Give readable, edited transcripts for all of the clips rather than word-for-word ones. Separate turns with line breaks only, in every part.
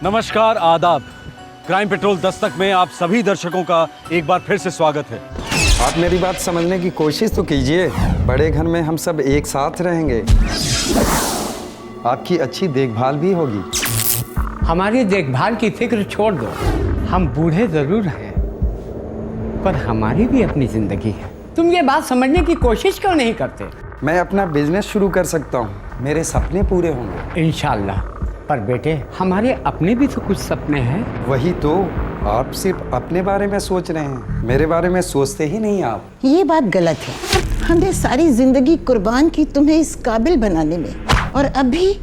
नमस्कार, आदाब। Crime petrol Dastak में आप सभी दर्शकों का एक बार फिर से स्वागत है।
आप मेरी बात समझने की कोशिश तो कीजिए। बड़े घर में हम सब एक साथ रहेंगे, आपकी अच्छी देखभाल भी होगी।
हमारी देखभाल की फिक्र छोड़ दो। हम बूढ़े जरूर हैं, पर हमारी भी अपनी जिंदगी है। तुम ये बात समझने की कोशिश क्यों नहीं करते?
मैं अपना बिजनेस शुरू कर सकता हूँ, मेरे सपने पूरे होंगे
इंशाल्लाह। पर बेटे, हमारे अपने भी तो कुछ सपने हैं।
वही तो, आप सिर्फ अपने बारे में सोच रहे हैं, मेरे बारे में सोचते ही नहीं आप।
ये बात गलत है। हमने सारी जिंदगी कुर्बान की तुम्हें इस काबिल बनाने में, और अभी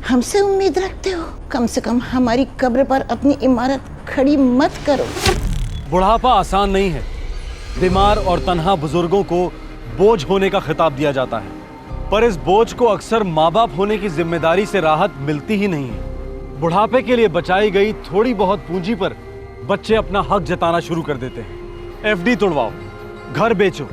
हमसे उम्मीद रखते हो? कम से कम हमारी कब्र पर अपनी इमारत खड़ी मत करो।
बुढ़ापा आसान नहीं है। बीमार और तन्हा बुजुर्गों को बोझ होने का खिताब दिया जाता है, पर इस बोझ को अक्सर माँ बाप होने की जिम्मेदारी से राहत मिलती ही नहीं है। बुढ़ापे के लिए बचाई गई थोड़ी बहुत पूंजी पर बच्चे अपना हक जताना शुरू कर देते हैं। एफडी तुड़वाओ, घर बेचो,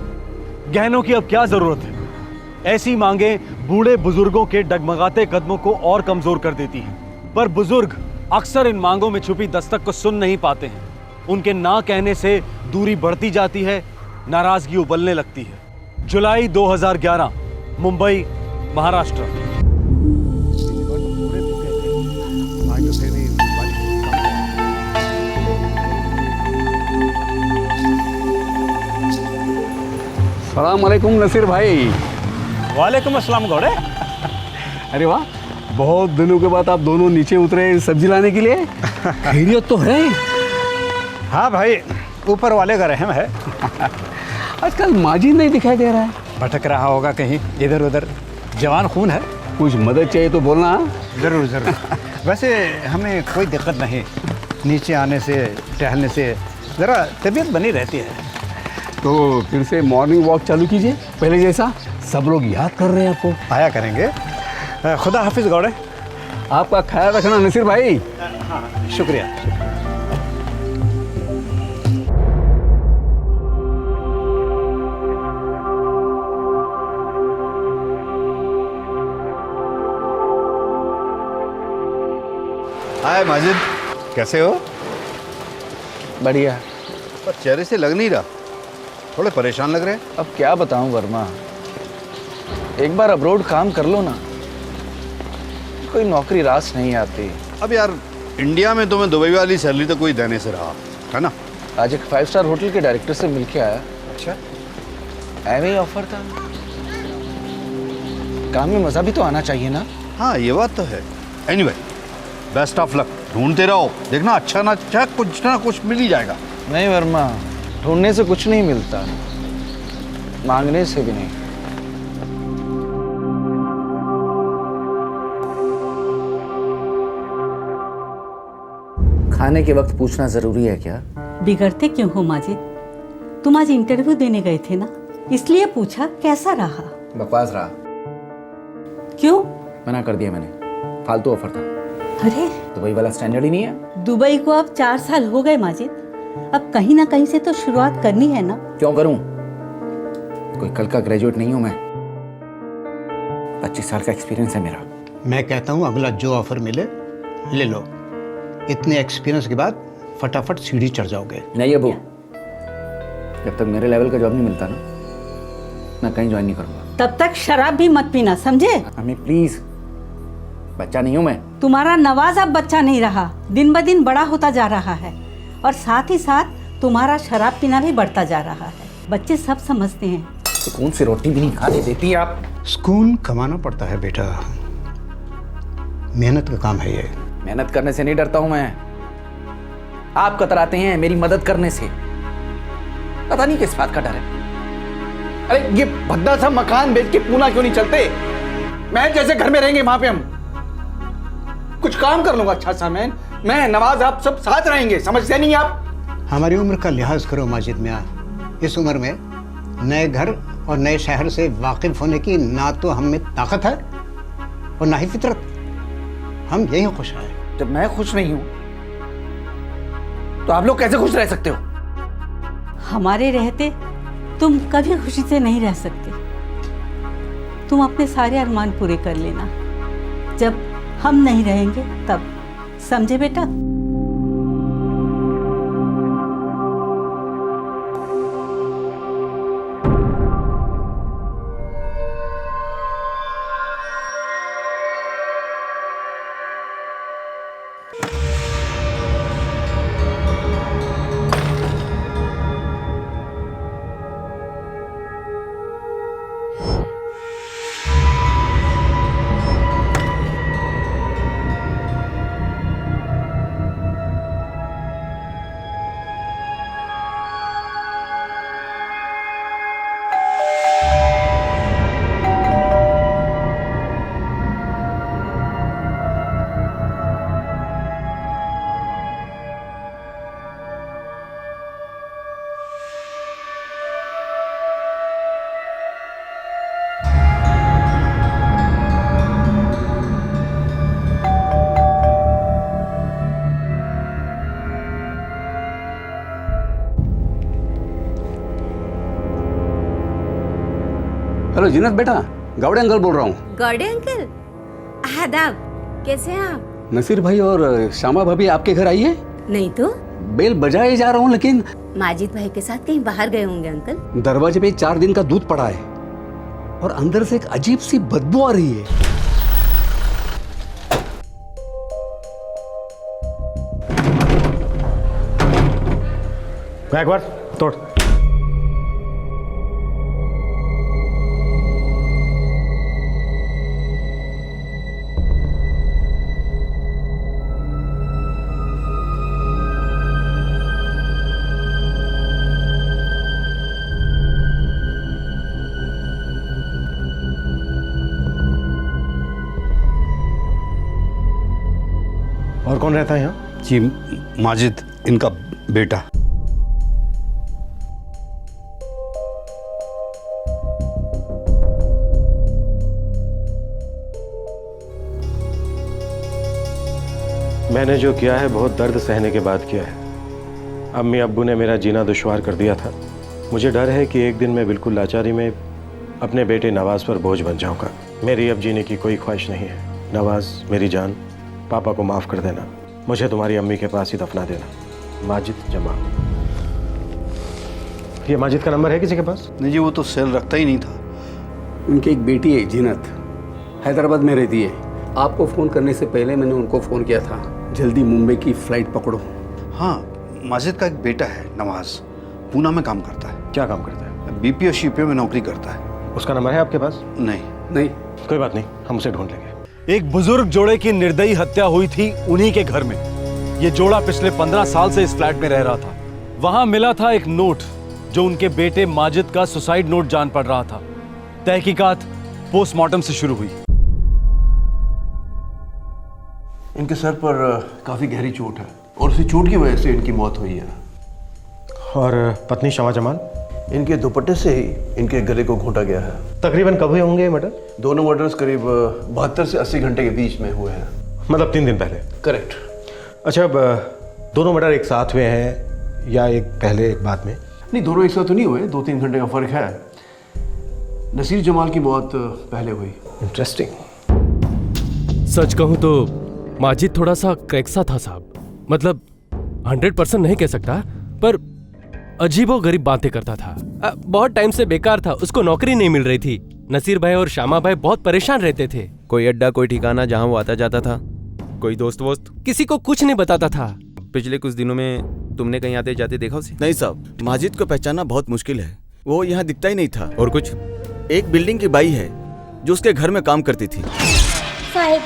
गहनों की अब क्या जरूरत है। ऐसी मांगे बूढ़े बुजुर्गों के डगमगाते कदमों को और कमजोर कर देती हैं। पर बुजुर्ग अक्सर इन मांगों में छुपी दस्तक को सुन नहीं पाते हैं। उनके ना कहने से दूरी बढ़ती जाती है, नाराजगी उबलने लगती है। जुलाई 2011, मुंबई, महाराष्ट्र।
सलाम अलैकुम नसीर भाई।
वालेकुम अस्सलाम गौड़े।
अरे वाह, बहुत दिनों के बाद आप दोनों नीचे उतरे सब्जी लाने के लिए। खैरियत तो है?
हाँ भाई, ऊपर वाले का रहम है।
आजकल माजिद नहीं दिखाई दे रहा है।
भटक रहा होगा कहीं इधर उधर। जवान खून है।
कुछ मदद चाहिए तो बोलना।
ज़रूर ज़रूर। वैसे हमें कोई दिक्कत नहीं, नीचे आने से टहलने से ज़रा तबीयत बनी रहती है।
तो फिर से मॉर्निंग वॉक चालू कीजिए, पहले जैसा। सब लोग याद कर रहे हैं आपको।
आया करेंगे। खुदा हाफिज़ गौड़े।
आपका ख्याल रखना नसीर भाई।
हाँ, शुक्रिया।
हाय माजिद, कैसे हो?
बढ़िया।
पर चेहरे से लग नहीं रहा, थोड़े परेशान लग रहे हैं।
अब क्या बताऊं वर्मा, एक बार अब्रोड काम कर लो ना, कोई नौकरी रास नहीं आती।
अब यार, इंडिया में तुम्हें दुबई वाली सैलरी तो कोई देने से रहा है ना।
आज एक 5 स्टार होटल के डायरेक्टर से मिलके आया।
अच्छा,
एवं ही ऑफर था। काम में मजा भी तो आना चाहिए ना।
हाँ ये बात तो है। Anyway, best of luck. ढूंढते रहो, देखना अच्छा ना अच्छा कुछ ना कुछ मिल ही जाएगा।
नहीं वर्मा, ढूंढने से कुछ नहीं मिलता, मांगने से भी नहीं। खाने के वक्त पूछना जरूरी है क्या?
बिगड़ते क्यों हो माजिद? तुम आज इंटरव्यू देने गए थे ना, इसलिए पूछा कैसा रहा।
बकवास रहा।
क्यों?
मना कर दिया मैंने, फालतू ऑफर था।
अरे,
दुबई वाला स्टैंडर्ड ही नहीं है।
दुबई को अब 4 साल हो गए माजिद, अब कहीं ना कहीं से तो शुरुआत करनी है ना।
क्यों करूं? कोई कल का ग्रेजुएट नहीं हूं मैं। 25 साल का एक्सपीरियंस है मेरा।
मैं कहता हूँ अगला जो ऑफर मिले ले लो। इतने एक्सपीरियंस के बाद फटाफट सीढ़ी चढ़ जाओगे।
नहीं अबू, जब तक मेरे लेवल का जॉब नहीं मिलता ना, मैं कहीं ज्वाइन नहीं करूंगा।
तब तक शराब भी मत पीना, समझे?
हमें प्लीज, बच्चा नहीं हूं मैं।
तुम्हारा नवाज अब बच्चा नहीं रहा, दिन ब दिन बड़ा होता जा रहा है, और साथ ही साथ तुम्हारा शराब पीना भी बढ़ता जा रहा है। बच्चे सब समझते हैं।
तो कौन सी रोटी भी नहीं खाने देती आप।
सुकून कमाना पड़ता है बेटा, मेहनत का काम है ये।
मेहनत करने से नहीं डरता हूं मैं, आप कतराते हैं मेरी मदद करने से। पता नहीं किस बात का डर है। अरे ये भद्दा सा मकान बेच के पूना क्यों नहीं चलते? मैं जैसे घर में रहेंगे वहां पे हम कुछ काम कर लूंगा अच्छा सा। मैं नवाज, आप सब साथ रहेंगे, समझते नहीं आप?
हमारी उम्र का लिहाज करो माजिद मियां। इस उम्र में नए घर और नए शहर से वाकिफ होने की ना तो हम में ताकत है और ना ही फितरत। हम यही खुश हैं।
जब मैं खुश नहीं हूं तो आप लोग कैसे खुश रह सकते हो?
हमारे रहते तुम कभी खुशी से नहीं रह सकते। तुम अपने सारे अरमान पूरे कर लेना, जब हम नहीं रहेंगे तब समझे बेटा?
हेलो जीनत बेटा, गौड़े अंकल बोल रहा हूँ।
गौड़े अंकल, आदाब, कैसे हैं आप?
नसीर भाई और श्यामा भाभी आपके घर आई है?
नहीं तो
बेल बजाए जा रहा हूँ, लेकिन
माजिद भाई के साथ कहीं बाहर गए होंगे अंकल।
दरवाजे पे 4 दिन का दूध पड़ा है और अंदर से एक अजीब सी बदबू आ रही है।
एक बार तोड़। और कौन रहता है यहाँ?
जी, माजिद, इनका बेटा।
मैंने जो किया है बहुत दर्द सहने के बाद किया है। अम्मी अब्बू ने मेरा जीना दुश्वार कर दिया था। मुझे डर है कि एक दिन मैं बिल्कुल लाचारी में अपने बेटे नवाज पर बोझ बन जाऊंगा। मेरी अब जीने की कोई ख्वाहिश नहीं है। नवाज, मेरी जान, पापा को माफ़ कर देना। मुझे तुम्हारी अम्मी के पास ही दफना देना। माजिद जमाल। ये माजिद का नंबर है किसी के पास?
नहीं जी, वो तो सेल रखता ही नहीं था।
उनकी एक बेटी है जीनत, हैदराबाद में रहती है। आपको फ़ोन करने से पहले मैंने उनको फ़ोन किया था, जल्दी मुंबई की फ़्लाइट पकड़ो।
हाँ, माजिद का एक बेटा है नवाज, पूना में काम करता है।
क्या काम करता है?
बीपीओ शीपीओ में नौकरी करता है।
उसका नंबर है आपके पास?
नहीं।
कोई बात नहीं, हम उसे ढूंढ लेंगे। एक बुजुर्ग जोड़े की निर्दयी हत्या हुई थी उन्हीं के घर में। ये जोड़ा पिछले 15 साल से इस फ्लैट में रह रहा था। वहां मिला था एक नोट जो उनके बेटे माजिद का सुसाइड नोट जान पड़ रहा था। तहकीकात पोस्टमार्टम से शुरू हुई।
इनके सर पर काफी गहरी चोट है और उसी चोट की वजह से इनकी मौत हुई है।
और पत्नी शमा जमाल?
इनके दुपट्टे से ही इनके गले को घोंटा गया है।
तकरीबन कब हुए होंगे ये मर्डर?
दोनों मर्डर्स करीब 72 से 80 घंटे के बीच में हुए हैं।
मतलब 3 दिन पहले?
करेक्ट।
अच्छा, अब दोनों मर्डर एक साथ हुए हैं या एक पहले एक बाद में?
नहीं, दोनों एक साथ तो नहीं हुए, 2-3 घंटे का फर्क है। नसीर जमाल की मौत पहले हुई।
इंटरेस्टिंग।
सच कहूं तो माजिद थोड़ा सा क्रैक सा था साहब। मतलब 100% नहीं कह सकता, पर अजीबो गरीब बातें करता था। बहुत टाइम से बेकार था, उसको नौकरी नहीं मिल रही थी। नसीर भाई और श्यामा भाई बहुत परेशान रहते थे।
कोई अड्डा, कोई ठिकाना जहां वो आता जाता था, कोई दोस्त वोस्त,
किसी को कुछ नहीं बताता था।
पिछले कुछ दिनों में तुमने कहीं आते जाते देखा उसे?
नहीं साहब, माजिद को पहचानना बहुत मुश्किल है। वो यहाँ दिखता ही नहीं था।
और कुछ?
एक बिल्डिंग की बाई है जो उसके घर में काम करती थी।
साहिब,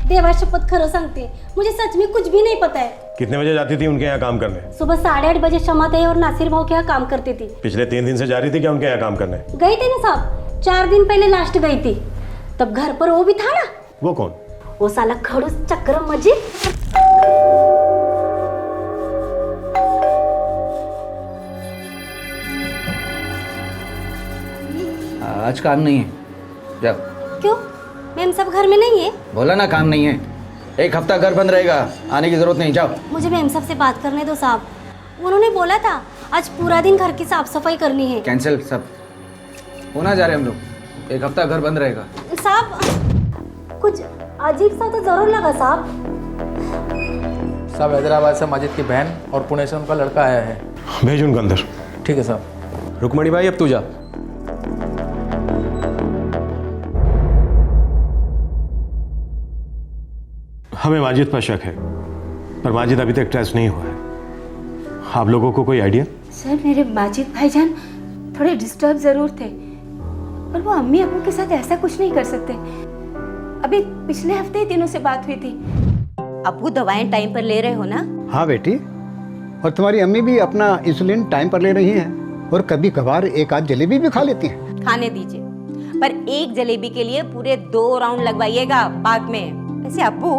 देवा शपथ खरं सांगते, मुझे सच में कुछ भी नहीं पता है।
कितने बजे जाती थी उनके यहाँ काम करने?
सुबह 8:30 बजे शमा ताई और नासिर भाव के यहाँ काम करती थी।
पिछले 3 दिन से जा रही थी क्या उनके यहाँ काम करने?
गई थी ना साहब, 4 दिन पहले लास्ट गई थी। तब घर पर वो भी था ना।
वो कौन?
वो साला खड़ूस चक्र मजीद।
आज काम नहीं है, जाओ।
क्यों? मैम सब घर में नहीं है।
बोला ना काम नहीं है। 1 हफ्ता घर बंद रहेगा, आने की जरूरत नहीं, जाओ।
मुझे मैम साहब से बात करने दो साहब। उन्होंने बोला था आज पूरा दिन घर की साफ सफाई करनी है।
कैंसिल सब, होना जा रहे हम लोग। 1 हफ्ता घर बंद रहेगा।
साहब कुछ अजीब सा तो जरूर लगा साहब।
साहब हैदराबाद से माजिद की बहन और पुणे से उनका लड़का आया है।
भेज उनको अंदर।
ठीक है साहब।
रुकमणी भाई अब तू जा।
हमें माजिद पर शक है, पर माजिद अभी तक ट्रेस नहीं हुआ है। आप लोगों को कोई आइडिया?
सर मेरे माजिद भाईजान थोड़े डिस्टर्ब जरूर थे, पर वो अम्मी अब्बू के साथ ऐसा कुछ नहीं कर सकते। अभी पिछले हफ्ते ही तीनों से बात हुई थी।
अब्बू दवाएं टाइम पर ले रहे हो ना?
हाँ बेटी, और तुम्हारी अम्मी भी अपना इंसुलिन टाइम पर ले रही हैं और कभी कभार एक आध जलेबी भी खा लेती हैं।
खाने दीजिए, पर एक जलेबी के लिए पूरे 2 राउंड लगवाइएगा पार्क में। वैसे अब्बू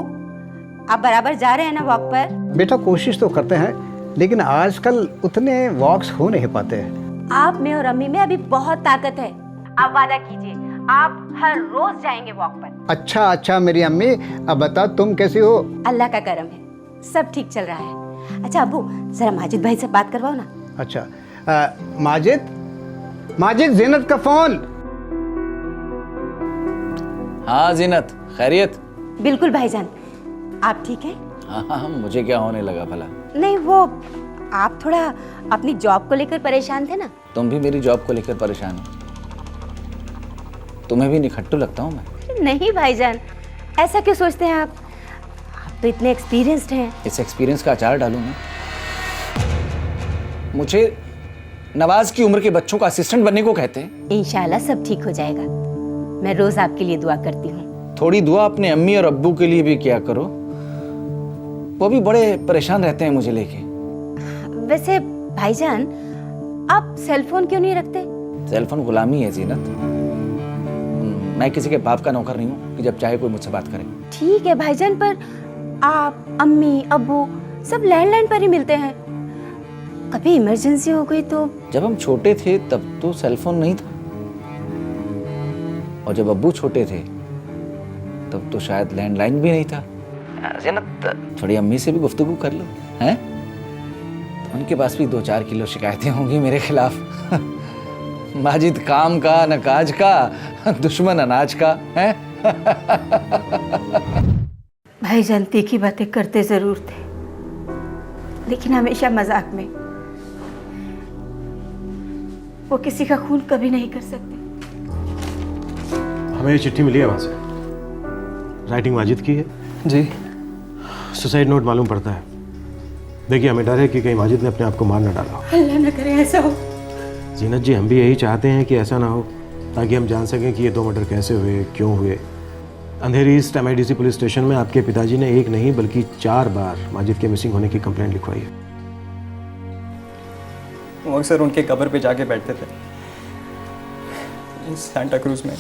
आप बराबर जा रहे हैं ना वॉक पर?
बेटा कोशिश तो करते हैं, लेकिन आजकल उतने वॉक्स हो नहीं पाते हैं।
आप में और अम्मी में अभी बहुत ताकत है। आप वादा कीजिए आप हर रोज जाएंगे वॉक पर।
अच्छा मेरी अम्मी, अब बता तुम कैसी हो?
अल्लाह का करम है, सब ठीक चल रहा है। अच्छा अब्बू जरा माजिद भाई से बात करवाओ ना।
अच्छा माजिद जीनत का फोन।
हाँ जीनत, खैरियत?
बिल्कुल भाईजान, आप ठीक हैं?
हाँ, मुझे क्या होने लगा भला?
नहीं वो आप थोड़ा अपनी जॉब को लेकर परेशान थे ना।
तुम भी मेरी जॉब को लेकर परेशान हो? तुम्हें भी निखट्टू लगता हूँ मैं?
नहीं भाईजान, ऐसा क्यों सोचते हैं आप तो इतने एक्सपीरियंस्ड हैं।
इस एक्सपीरियंस का अचार डालूं मैं? मुझे नवाज की उम्र के बच्चों का असिस्टेंट बनने को कहते हैं।
इंशाल्लाह सब ठीक हो जाएगा, मैं रोज आपके लिए दुआ करती हूँ।
थोड़ी दुआ अपने अम्मी और अब्बू के लिए भी किया करो, वो भी बड़े परेशान रहते हैं मुझे लेके।
वैसे भाईजान आप सेलफोन क्यों नहीं रखते?
सेलफोन गुलामी है जीनत, मैं किसी के बाप का नौकर नहीं हूँ कि जब चाहे कोई मुझसे बात करे।
ठीक है भाईजान, पर आप अम्मी अब्बू सब लैंडलाइन पर ही मिलते हैं, कभी इमरजेंसी हो गई तो?
जब हम छोटे थे तब तो सेलफोन नहीं था, और जब अब्बू छोटे थे तब तो शायद लैंडलाइन भी नहीं था। जीनत थोड़ी अम्मी से भी गुफ्तगू कर लो, हैं? उनके पास भी 2-4 किलो शिकायतें होंगी मेरे खिलाफ। माजिद काम का न काज का, दुश्मन अनाज का, है?
भाईजान तीखी बातें करते जरूर थे, लेकिन हमेशा मजाक में। वो किसी का खून कभी नहीं कर सकते।
हमें ये चिट्ठी मिली है वहां से, राइटिंग माजिद की है जी। सुसाइड नोट मालूम पड़ता है। देखिए हमें डर है कि कहीं माजिद ने अपने आप को मार न डाला हो।
अल्लाह न करे ऐसा हो।
जीनत जी हम भी यही चाहते हैं कि ऐसा ना हो, ताकि हम जान सकें कि ये 2 मर्डर कैसे हुए, क्यों हुए। अंधेरी ईस्ट MIDC पुलिस स्टेशन में आपके पिताजी ने 1 नहीं बल्कि 4 बार माजिद के मिसिंग होने की कंप्लेंट लिखवाई है।
वो अक्सर उनके कब्र पे जाके बैठते थे सांता क्रूज में।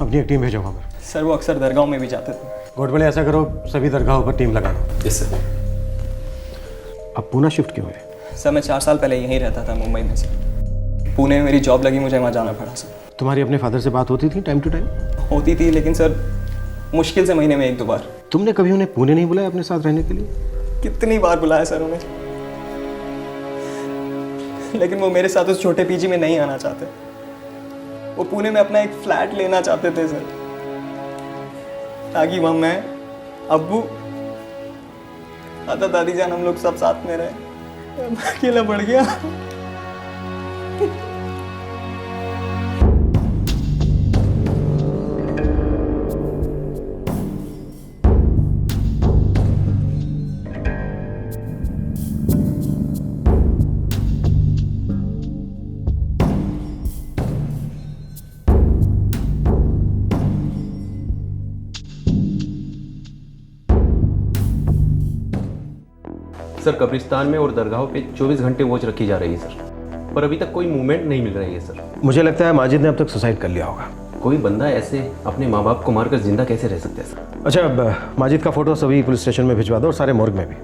अपनी एक टीम भेजो वहाँ पर।
सर वो अक्सर दरगाहों में भी जाते थे।
गोडबले ऐसा करो, सभी दरगाहों पर टीम लगा दो।
Yes sir.
अब पूना शिफ्ट क्यों हुए?
सर मैं 4 साल पहले यहीं रहता था मुंबई में से। पुणे में मेरी जॉब लगी, मुझे वहाँ जाना पड़ा सर।
तुम्हारी अपने फादर से बात होती थी टाइम टू टाइम?
होती थी, लेकिन सर मुश्किल से महीने में 1-2 बार।
तुमने कभी उन्हें पुणे नहीं बुलाया अपने साथ रहने के लिए?
कितनी बार बुलाया सर उन्हें, लेकिन वो मेरे साथ उस छोटे PG में नहीं आना चाहते। वो पुणे में अपना एक फ्लैट लेना चाहते थे सर, ताकि वहाँ मैं, अब्बू, दादा दादी जान हम लोग सब साथ में रहे। अकेला पड़ गया।
सर कब्रिस्तान में और दरगाहों पे 24 घंटे वॉच रखी जा रही है सर, पर अभी तक कोई मूवमेंट नहीं मिल रही है सर।
मुझे लगता है माजिद ने अब तक सुसाइड कर लिया होगा।
कोई बंदा ऐसे अपने माँ बाप को मारकर जिंदा कैसे रह सकता है सर?
अच्छा अब माजिद का फोटो सभी पुलिस स्टेशन में भिजवा दो और सारे मोर्ग में भी,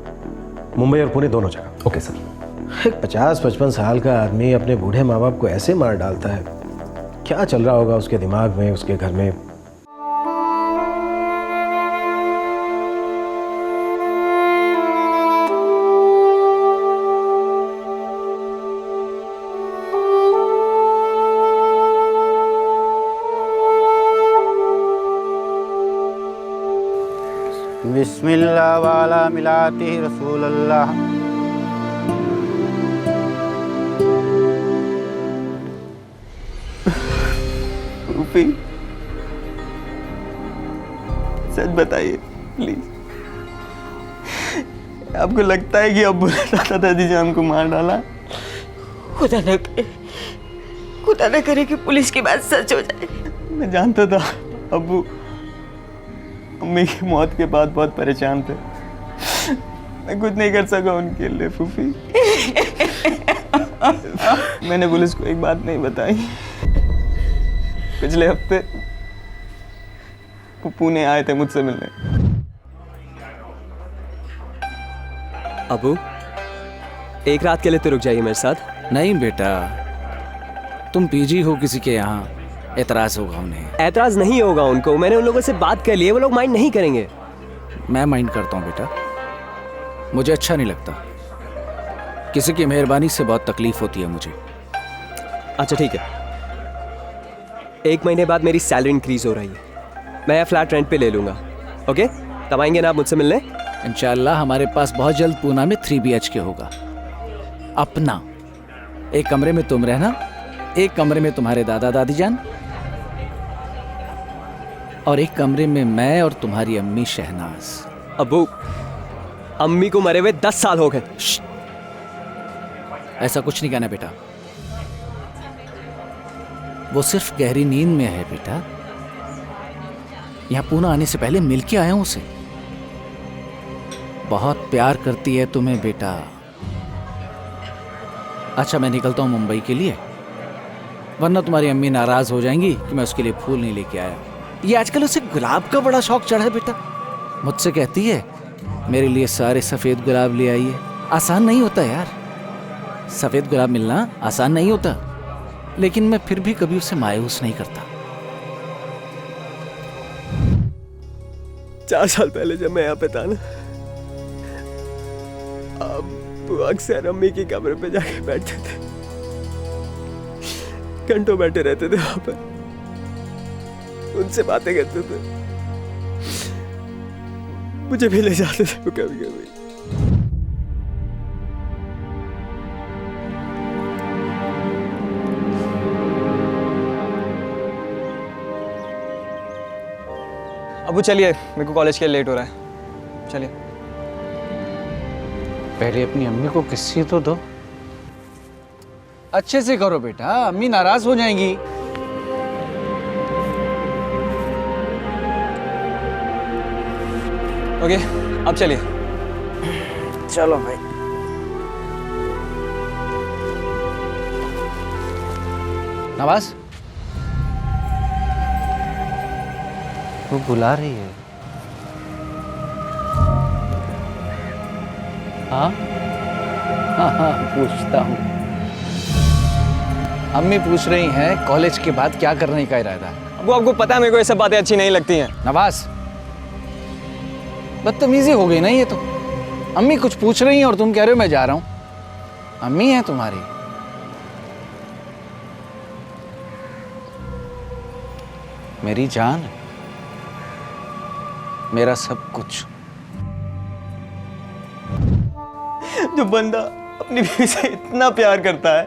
मुंबई और पुणे दोनों जगह।
Okay sir.
एक 50-55 साल का आदमी अपने बूढ़े माँ बाप को ऐसे मार डालता है, क्या चल रहा होगा उसके दिमाग में, उसके घर में?
बिस्मिल्लाह वाला मिलाती रसूल अल्लाह।
फूफी, सच बताइए प्लीज, आपको लगता है कि अब्बू ने दादा दादी जान को मार डाला?
खुदा न करे कि पुलिस की बात सच हो जाए।
मैं जानता था अब्बू अम्मी की मौत के बाद बहुत परेशान थे। मैं कुछ नहीं कर सका उनके लिए फूफी। मैंने पुलिस को एक बात नहीं बताई। पिछले हफ्ते वो पुणे आए थे मुझसे मिलने।
अबू, एक रात के लिए तो रुक जाइए मेरे साथ।
नहीं बेटा, तुम पीजी हो किसी के यहाँ, एतराज होगा उन्हें।
एतराज नहीं होगा उनको, मैंने उन लोगों से बात कर ली है, वो लोग माइंड नहीं करेंगे।
मैं माइंड करता हूँ बेटा, मुझे अच्छा नहीं लगता। किसी की मेहरबानी से बहुत तकलीफ होती है मुझे।
अच्छा ठीक है, 1 महीने बाद मेरी सैलरी इंक्रीज हो रही है, मैं यह फ्लैट रेंट पे ले लूंगा। ओके, तब आएंगे ना आप मुझसे मिलने?
इंशाल्लाह हमारे पास बहुत जल्द पूना में 3 BHK होगा अपना। एक कमरे में तुम रहना, एक कमरे में तुम्हारे दादा दादी जान, और एक कमरे में मैं और तुम्हारी अम्मी शहनाज।
अबू, अम्मी को मरे हुए 10 साल हो गए।
ऐसा कुछ नहीं कहना बेटा, वो सिर्फ गहरी नींद में है बेटा। यहां पूना आने से पहले मिल के आया हूं उसे। बहुत प्यार करती है तुम्हें बेटा। अच्छा मैं निकलता हूं मुंबई के लिए, वरना तुम्हारी अम्मी नाराज हो जाएंगी कि मैं उसके लिए फूल नहीं लेके आया। ये आजकल उसे गुलाब का बड़ा शौक चढ़ा है बेटा। मुझसे कहती है मेरे लिए सारे सफेद गुलाब ले आइए। आसान नहीं होता यार, सफेद गुलाब मिलना आसान नहीं होता, लेकिन मैं फिर भी कभी उसे मायूस नहीं करता।
4 साल पहले जब मैं यहाँ पे था ना, अब अक्सर अम्मी की कब्र पे जाके बैठते थे, घंटों बैठे रहते थे वहां पर, उनसे बातें करते थे, मुझे भी ले जाते थे कभी कभी।
अबू चलिए, मेरे को कॉलेज के लिए लेट हो रहा है, चलिए।
पहले अपनी अम्मी को किस्सी तो दो। अच्छे से करो बेटा, अम्मी नाराज हो जाएंगी।
ओके, अब चलिए।
चलो भाई। नवाज, वो बुला रही है। हाँ हाँ, पूछता हूँ। अम्मी पूछ रही हैं कॉलेज के बाद क्या करने का इरादा है।
वो आपको पता है मेरे को ये सब बातें अच्छी नहीं लगती हैं।
नवाज, बदतमीजी हो गई ना ये तो। अम्मी कुछ पूछ रही हैं और तुम कह रहे हो मैं जा रहा हूँ। अम्मी है तुम्हारी। मेरी जान, मेरा सब कुछ।
जो बंदा अपनी बीवी से इतना प्यार करता है,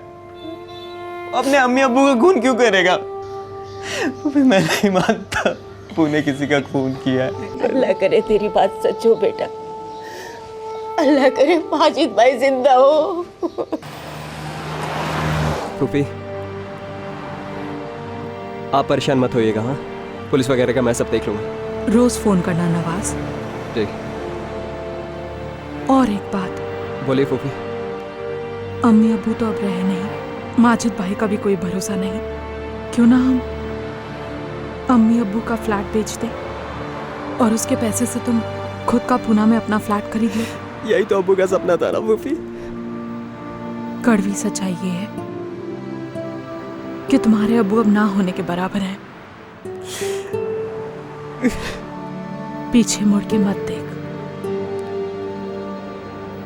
अपने अम्मी अब्बू का खून क्यों करेगा? तो फिर मैं नहीं मानता पुणे किसी का खून किया है।
अल्लाह करे तेरी बात सच हो बेटा, अल्लाह करे माजिद भाई जिंदा हो।
फूफी, आप परेशान मत होइएगा। हाँ, पुलिस वगैरह का मैं सब देख लूंगा।
रोज फोन करना नवाज।
ठीक।
और एक बात।
बोलिए फूफी।
अम्मी अब्बू तो अब रहे नहीं, माजिद भाई का भी कोई भरोसा नहीं। क्यों ना हम अम्मी अब्बू का फ्लैट बेच दें और उसके पैसे से तुम खुद का पूना में अपना फ्लैट खरीद लो।
यही तो अब्बू का सपना था ना फूफी।
कड़वी सच्चाई ये है कि तुम्हारे अब्बू अब ना होने के बराबर हैं। पीछे मुड़ के मत देख,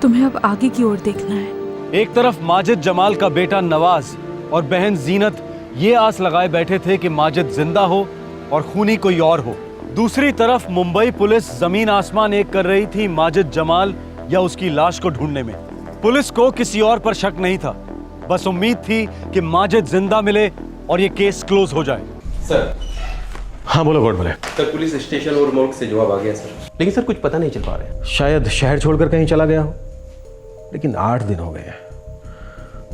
तुम्हें अब आगे की ओर देखना है।
एक तरफ माजिद जमाल का बेटा नवाज और बहन जीनत ये आस लगाए बैठे थे कि माजिद जिंदा हो और खूनी कोई और हो, दूसरी तरफ मुंबई पुलिस जमीन आसमान एक कर रही थी माजिद जमाल या उसकी लाश को ढूंढने में। पुलिस को किसी और पर शक नहीं था, बस उम्मीद थी कि माजिद जिंदा मिले और ये केस क्लोज हो जाए।
सर।
हाँ बोलो गॉड बोले।
सर पुलिस स्टेशन और मोर्ग से जवाब आ गया सर, लेकिन सर कुछ पता नहीं चल पा रहा है।
शायद शहर छोड़कर कहीं चला गया हो, लेकिन 8 दिन हो गए हैं।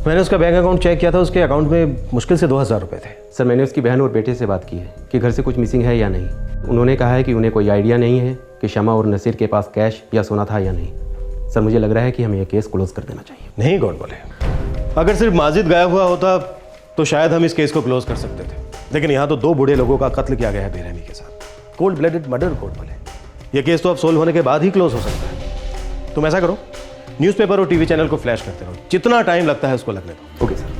मैंने उसका बैंक अकाउंट चेक किया था, उसके अकाउंट में मुश्किल से 2000 रुपए थे।
सर मैंने उसकी बहन और बेटे से बात की है कि घर से कुछ मिसिंग है या नहीं। उन्होंने कहा है कि उन्हें कोई आइडिया नहीं है कि शमा और नसीर के पास कैश या सोना था या नहीं। सर मुझे लग रहा है कि हमें यह केस क्लोज कर देना चाहिए।
नहीं गॉड बोले, अगर सिर्फ माजिद गायब हुआ होता तो शायद हम इस केस को क्लोज कर सकते थे, लेकिन यहाँ तो 2 बूढ़े लोगों का कत्ल किया गया है बेरहमी के साथ। कोल्ड ब्लडेड मर्डर गॉड बोले। यह केस तो अब सोल्व होने के बाद ही क्लोज हो सकता है। तुम ऐसा करो, न्यूज़पेपर और टीवी चैनल को फ्लैश करते रहो, जितना टाइम लगता है उसको लगने दो।
Okay sir.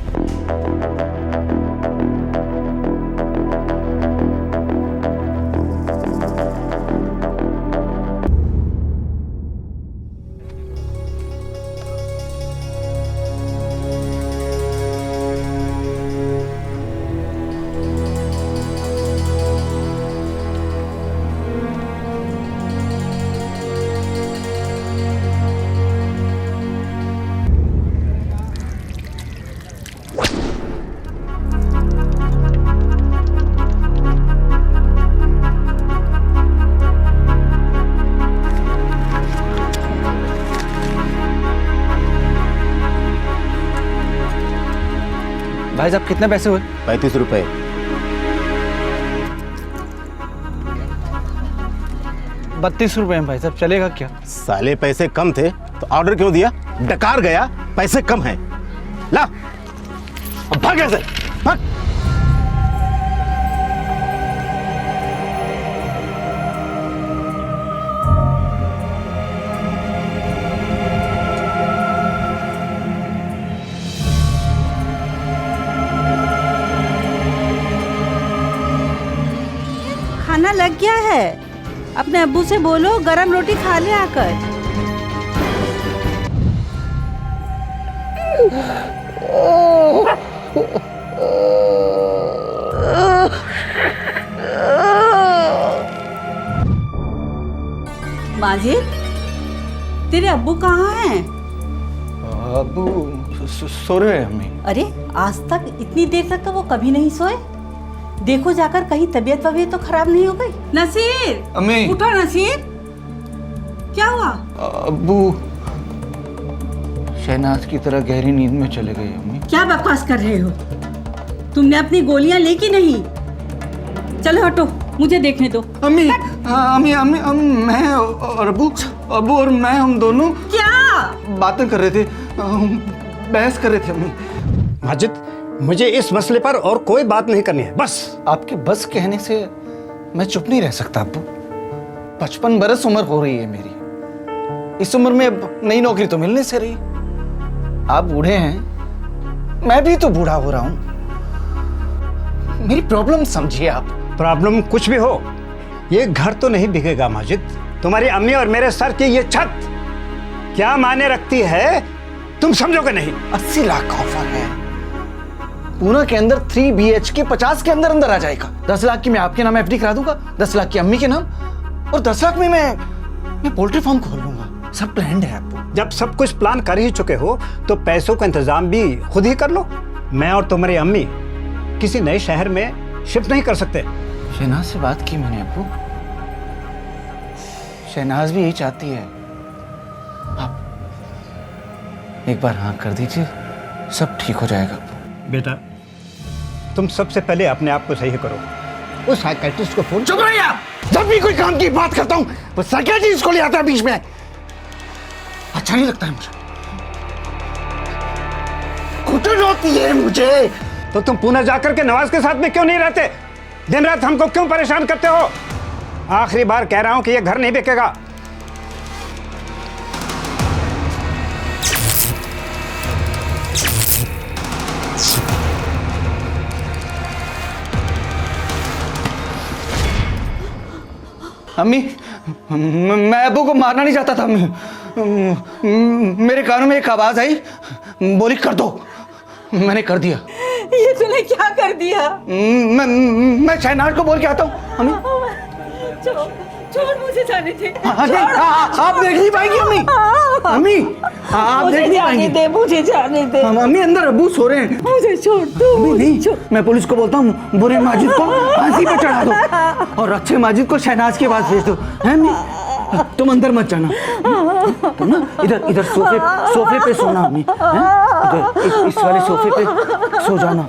भाई साहब कितने पैसे हुए?
35 रुपए।
₹32 हैं भाई साहब, चलेगा क्या?
साले पैसे कम थे तो ऑर्डर क्यों दिया? डकार गया, पैसे कम हैं। ला अब भाग ऐसे भाग।
खाना लग गया है, अपने अब्बू से बोलो गरम रोटी खा ले आकर। माजिद, तेरे अब्बू कहाँ हैं?
अब्बू सो रहे हैं अम्मी।
अरे आज तक इतनी देर तक तो वो कभी नहीं सोए। देखो जाकर कहीं तबीयत वबीयत तो खराब नहीं हो गई। नसीर,
अम्मी।
उठो नसीर, क्या हुआ?
अब्बू शहनाज की तरह गहरी नींद में चले गए अम्मी।
क्या बकवास कर रहे हो? तुमने अपनी गोलियां ली कि नहीं? चलो हटो, मुझे देखने दो।
अम्मी मैं और अब्बू और मैं, हम दोनों
क्या
बातें कर रहे थे, बहस कर रहे थे अम्मी।
माजिद, मुझे इस मसले पर और कोई बात नहीं करनी है, बस।
आपके बस कहने से मैं चुप नहीं रह सकता अब्बू। 55 बरस उम्र हो रही है मेरी। इस उम्र में अब नई नौकरी तो मिलने से रही। आप बूढ़े हैं, मैं भी तो बूढ़ा हो रहा हूं। मेरी प्रॉब्लम समझिए आप।
प्रॉब्लम कुछ भी हो, ये घर तो नहीं बिकेगा माजिद। तुम्हारी अम्मी और मेरे सर की ये छत क्या मायने रखती है, तुम समझोगे नहीं।
80 लाख का ऑफर है पूना के अंदर, 3 BHK 50 के अंदर अंदर आ जाएगा। 10 लाख की मैं आपके नाम FD करा दूंगा, 10 लाख की अम्मी के नाम, और 10 लाख में मैं पोल्ट्री फार्म खोल लूंगा। सब प्लान है आपको।
जब सब कुछ प्लान कर ही चुके हो तो पैसों का इंतजाम भी खुद ही कर लो। मैं और तुम्हारी अम्मी किसी नए शहर में शिफ्ट नहीं कर सकते।
शहनाज से बात की मैंने अब्बू, शहनाज भी यही चाहती है। आप एक बार हाँ कर दीजिए, सब ठीक हो जाएगा।
बेटा, तुम सबसे पहले अपने आप को सही करो। उस साइकियाट्रिस्ट को फोन।
चुप रहिए आप। जब भी कोई काम की बात करता हूं वो साइकियाट्रिस्ट को ले आता है बीच में। अच्छा नहीं लगता है मुझे, घुटन होती है मुझे।
तो तुम पुणे जाकर के नवाज के साथ में क्यों नहीं रहते? दिन रात हमको क्यों परेशान करते हो? आखिरी बार कह रहा हूं कि ये घर नहीं बिकेगा।
अम्मी, मैं अब्बू को मारना नहीं चाहता था अम्मी। मेरे कानों में एक आवाज आई, बोली कर दो। मैंने कर दिया।
ये तूने क्या कर दिया?
मैं शहनाज को बोल के आता हूँ अम्मी।
छोड़ मुझे जाने दे।
आप देख नहीं पाएंगी अम्मी। अम्मी आप देख नहीं पाएंगी।
दे मुझे जाने दे।
अम्मी अंदर अब्बू सो रहे हैं।
मुझे छोड़ दो।
अम्मी नहीं, मैं पुलिस को बोलता हूँ, बुरे माजिद को फांसी पे चढ़ा दो और अच्छे माजिद को शहनाज के पास भेज दो। हैं अम्मी? तुम अंदर मत जाना, तुम ना इधर इधर सोफे पे सोना अम्मी। इधर इस वाले सोफे पे सो जाना।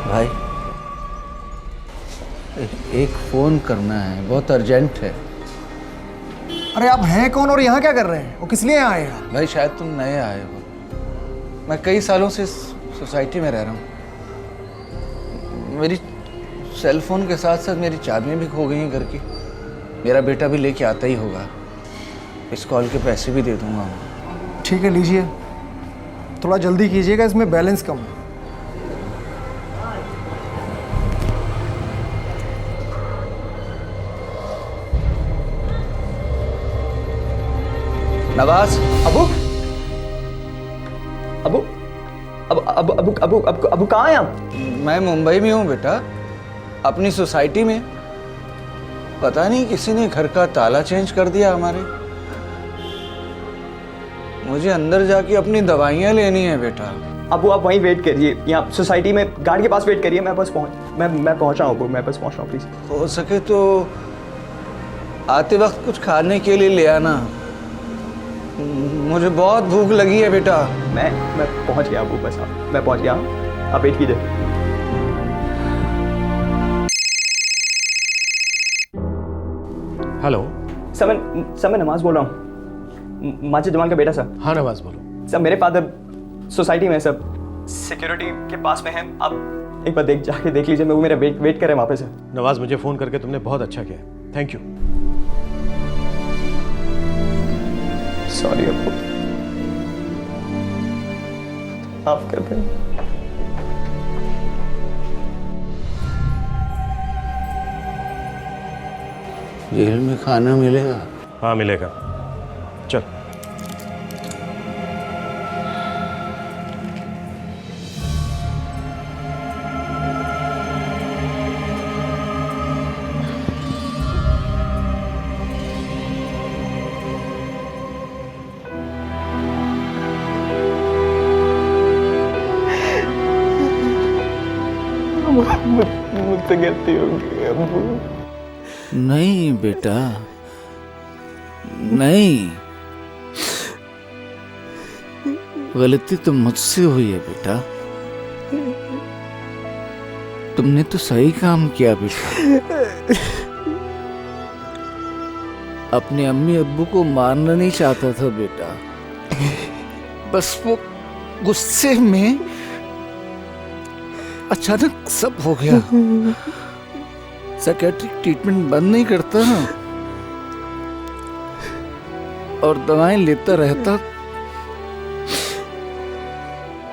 भाई एक फोन करना है, बहुत अर्जेंट है।
अरे आप हैं कौन और यहाँ क्या कर रहे हैं? वो किस लिए आए हैं?
भाई शायद तुम नए आए हो। मैं कई सालों से इस सोसाइटी में रह रहा हूँ। मेरी सेल फोन के साथ साथ मेरी चाबियाँ भी खो गई हैं घर की। मेरा बेटा भी लेके आता ही होगा। इस कॉल के पैसे भी दे दूंगा।
ठीक है, लीजिए। थोड़ा जल्दी कीजिएगा, इसमें बैलेंस कम है।
नवाज,
अबू अबू अबू अबू अबू अबू अबू अबू कहाँ हैं आप?
मैं मुंबई में हूँ बेटा, अपनी सोसाइटी में। पता नहीं किसी ने घर का ताला चेंज कर दिया हमारे। मुझे अंदर जाके अपनी दवाइयाँ लेनी है बेटा।
अबू आप वहीं वेट करिए, यहाँ सोसाइटी में गार्ड के पास वेट करिए। मैं बस पहुँच रहा हूँ अबू, मैं बस पहुँच रहा हूँ प्लीज़।
हो सके तो आते वक्त कुछ खाने के लिए ले आना, मुझे बहुत भूख लगी है बेटा।
मैं पहुँच गया अबू, बस मैं पहुँच गया, आप वेट कीजिए।
हेलो
सर, मैं नवाज बोल रहा हूँ, माजिद जमाल का बेटा सर।
हाँ नवाज बोलो।
सर मेरे फादर सोसाइटी में सब सिक्योरिटी के पास में हैं, आप एक बार जाके देख लीजिए। वो मेरा वेट कर रहे हैं वहाँ पे सर।
नवाज मुझे फ़ोन करके तुमने बहुत अच्छा किया, थैंक यू।
सॉरी अब्बू, माफ कर दें।
जेल में खाना मिलेगा?
हाँ मिलेगा, चल।
मुझसे गलती हो गई अब्बू।
नहीं बेटा, नहीं, गलती तो मुझसे हुई है बेटा। तुमने तो सही काम किया बेटा। अपने अम्मी अब्बू को मारना नहीं चाहता था बेटा, बस वो गुस्से में अचानक सब हो गया। साइकेट्रिक ट्रीटमेंट बंद नहीं करता ना, और दवाएं लेता रहता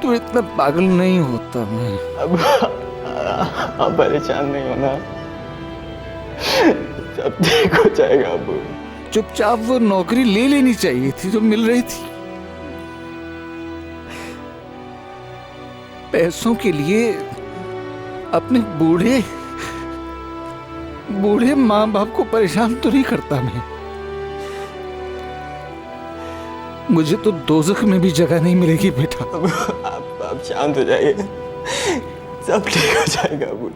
तो इतना पागल नहीं होता मैं।
अब आप परेशान नहीं होना, सब ठीक हो जाएगा अब्बू।
चुपचाप वो नौकरी ले लेनी चाहिए थी जो मिल रही थी। पैसों के लिए अपने बूढ़े माँ बाप को परेशान तो नहीं करता मैं। मुझे तो दोज़ख में भी जगह नहीं मिलेगी बेटा।
आप शांत हो जाइए, सब ठीक हो जाएगा अबू।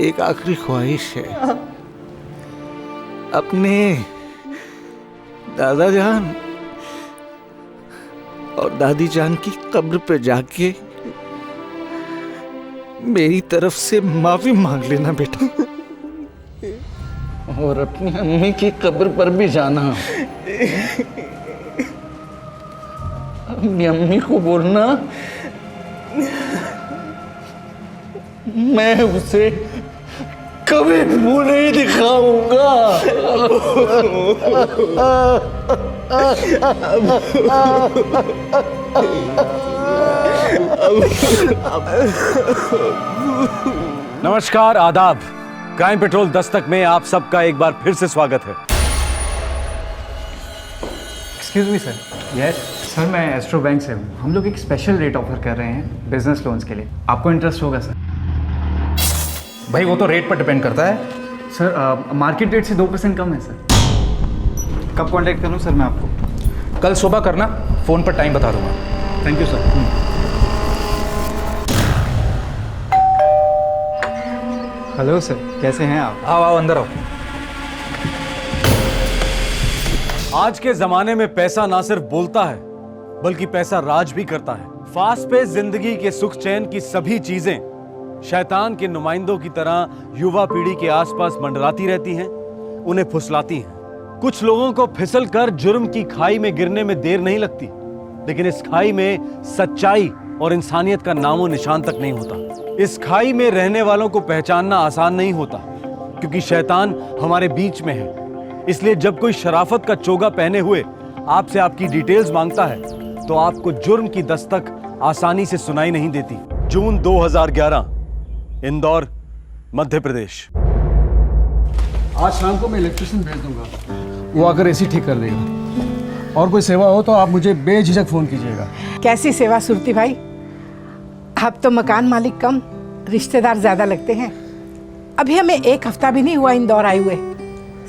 एक आखिरी ख्वाहिश है, अपने दादा जान और दादी जान की कब्र पे जाके मेरी तरफ से माफी मांग लेना बेटा, और अपनी अम्मी की कब्र पर भी जाना। अपनी अम्मी को बोलना मैं उसे कभी मुंह नहीं दिखाऊंगा।
नमस्कार, आदाब। क्राइम पेट्रोल दस्तक में आप सबका एक बार फिर से स्वागत है।
Excuse me sir. Yes sir, मैं एस्ट्रो बैंक से हूँ। हम लोग एक स्पेशल रेट ऑफर कर रहे हैं बिजनेस लोन्स के लिए। आपको इंटरेस्ट होगा सर?
भाई वो तो रेट पर डिपेंड करता है
सर। मार्केट रेट से 2% कम है सर। कब कांटेक्ट करूँ सर मैं आपको?
कल सुबह करना, फ़ोन पर टाइम बता दूंगा।
Thank you sir. Hello sir, कैसे हैं आप?
आओ आओ अंदर आओ।
आज के जमाने में पैसा ना सिर्फ बोलता है बल्कि पैसा राज भी करता है। फास्ट पेस जिंदगी के सुख चैन की सभी चीजें शैतान के नुमाइंदों की तरह युवा पीढ़ी के आसपास मंडराती रहती हैं, उन्हें फुसलाती हैं। कुछ लोगों को फिसल कर जुर्म की खाई में गिरने में देर नहीं लगती, लेकिन इस खाई में सच्चाई और इंसानियत का नामो निशान तक नहीं होता। इस खाई में रहने वालों को पहचानना आसान नहीं होता, क्योंकि शैतान हमारे बीच में है। इसलिए जब कोई शराफत का चोगा पहने हुए आपसे आपकी डिटेल्स मांगता है तो आपको जुर्म की दस्तक आसानी से सुनाई नहीं देती। जून 2011, इंदौर, मध्य प्रदेश।
आज शाम को मैं इलेक्ट्रिशियन भेज दूंगा, वो आकर एसी ठीक कर देगा। और कोई सेवा हो तो आप मुझे बेझिझक फ़ोन कीजिएगा।
कैसी सेवा सुरती भाई? अब तो मकान मालिक कम, रिश्तेदार ज़्यादा लगते हैं। अभी हमें 1 हफ्ता भी नहीं हुआ इंदौर आए हुए,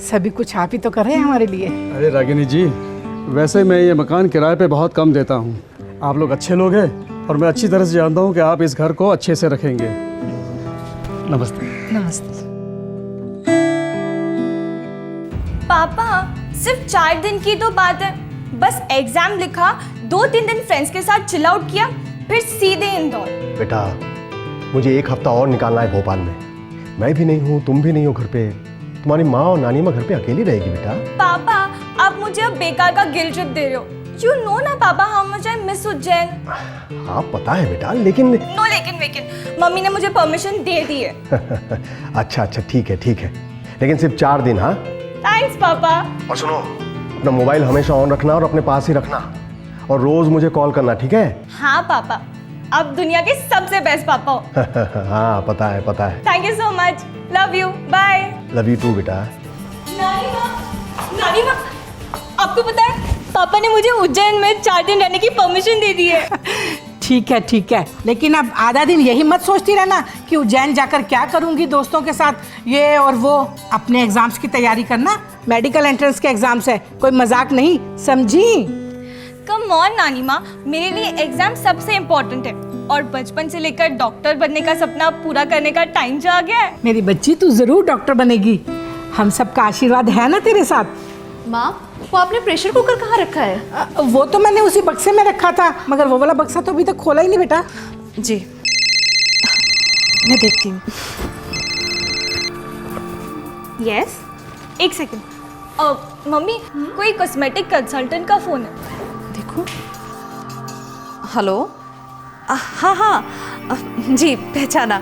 सभी कुछ आप ही तो कर रहे हैं हमारे लिए।
अरे रागिनी जी, वैसे मैं ये मकान किराए पे बहुत कम देता हूँ। आप लोग अच्छे लोग हैं और मैं अच्छी तरह से जानता हूँ कि आप इस घर को अच्छे से रखेंगे। नमस्ते।
नमस्ते।
पापा, सिर्फ 4 दिन की तो बात है, बस एग्जाम लिखा, 2-3 दिन फ्रेंड्स के साथ चिल आउट किया, फिर सीधे इंदौर।
बेटा, मुझे 1 हफ्ता और निकालना है भोपाल में। मैं भी नहीं हूँ, तुम भी नहीं हो घर पे। तुम्हारी माँ और नानी माँ घर पे अकेली रहेगी बेटा।
पापा, आप मुझे अब बेकार का गिल्ट ट्रिप दे रहे हो। You know ना पापा, how much I miss Ujjain.
हाँ पता है बेटा, लेकिन
नो लेकिन मम्मी ने मुझे परमिशन दे दी है।
अच्छा ठीक है, लेकिन सिर्फ 4 दिन। हाँ
थैंक्स पापा।
और सुनो, अपना मोबाइल हमेशा ऑन रखना और अपने पास ही रखना, और रोज मुझे कॉल करना, ठीक है?
हाँ पापा, अब दुनिया के सबसे बेस्ट पापा हो।
हाँ पता है।
Thank you so much, love you, bye.
Love you too बेटा।
नानी माँ, आपको पता है पापा ने मुझे उज्जैन में 4 दिन रहने की परमिशन दे दी है।
ठीक है, लेकिन अब आधा दिन यही मत सोचती रहना कि उज्जैन जाकर क्या करूंगी दोस्तों के साथ, ये और वो। अपने एग्जाम्स की तैयारी करना, मेडिकल एंट्रेंस के एग्जाम्स है, कोई मजाक नहीं, समझी?
कम ऑन नानी माँ, मेरे लिए एग्जाम सबसे इम्पोर्टेंट है, और बचपन से लेकर डॉक्टर बनने का सपना पूरा करने का टाइम जो आ गया है।
मेरी बच्ची, तू जरूर डॉक्टर बनेगी, हम सबका आशीर्वाद है ना तेरे साथ।
माँ, वो आपने प्रेशर कुकर कहाँ रखा है?
वो तो मैंने उसी बक्से में रखा था, मगर वो वाला बक्सा तो अभी तक खोला ही नहीं बेटा।
जी, मैं देखती हूँ।
यस, एक सेकंड। मम्मी, कोई कॉस्मेटिक कंसल्टेंट का फोन है।
देखो। हेलो। हाँ, जी पहचाना।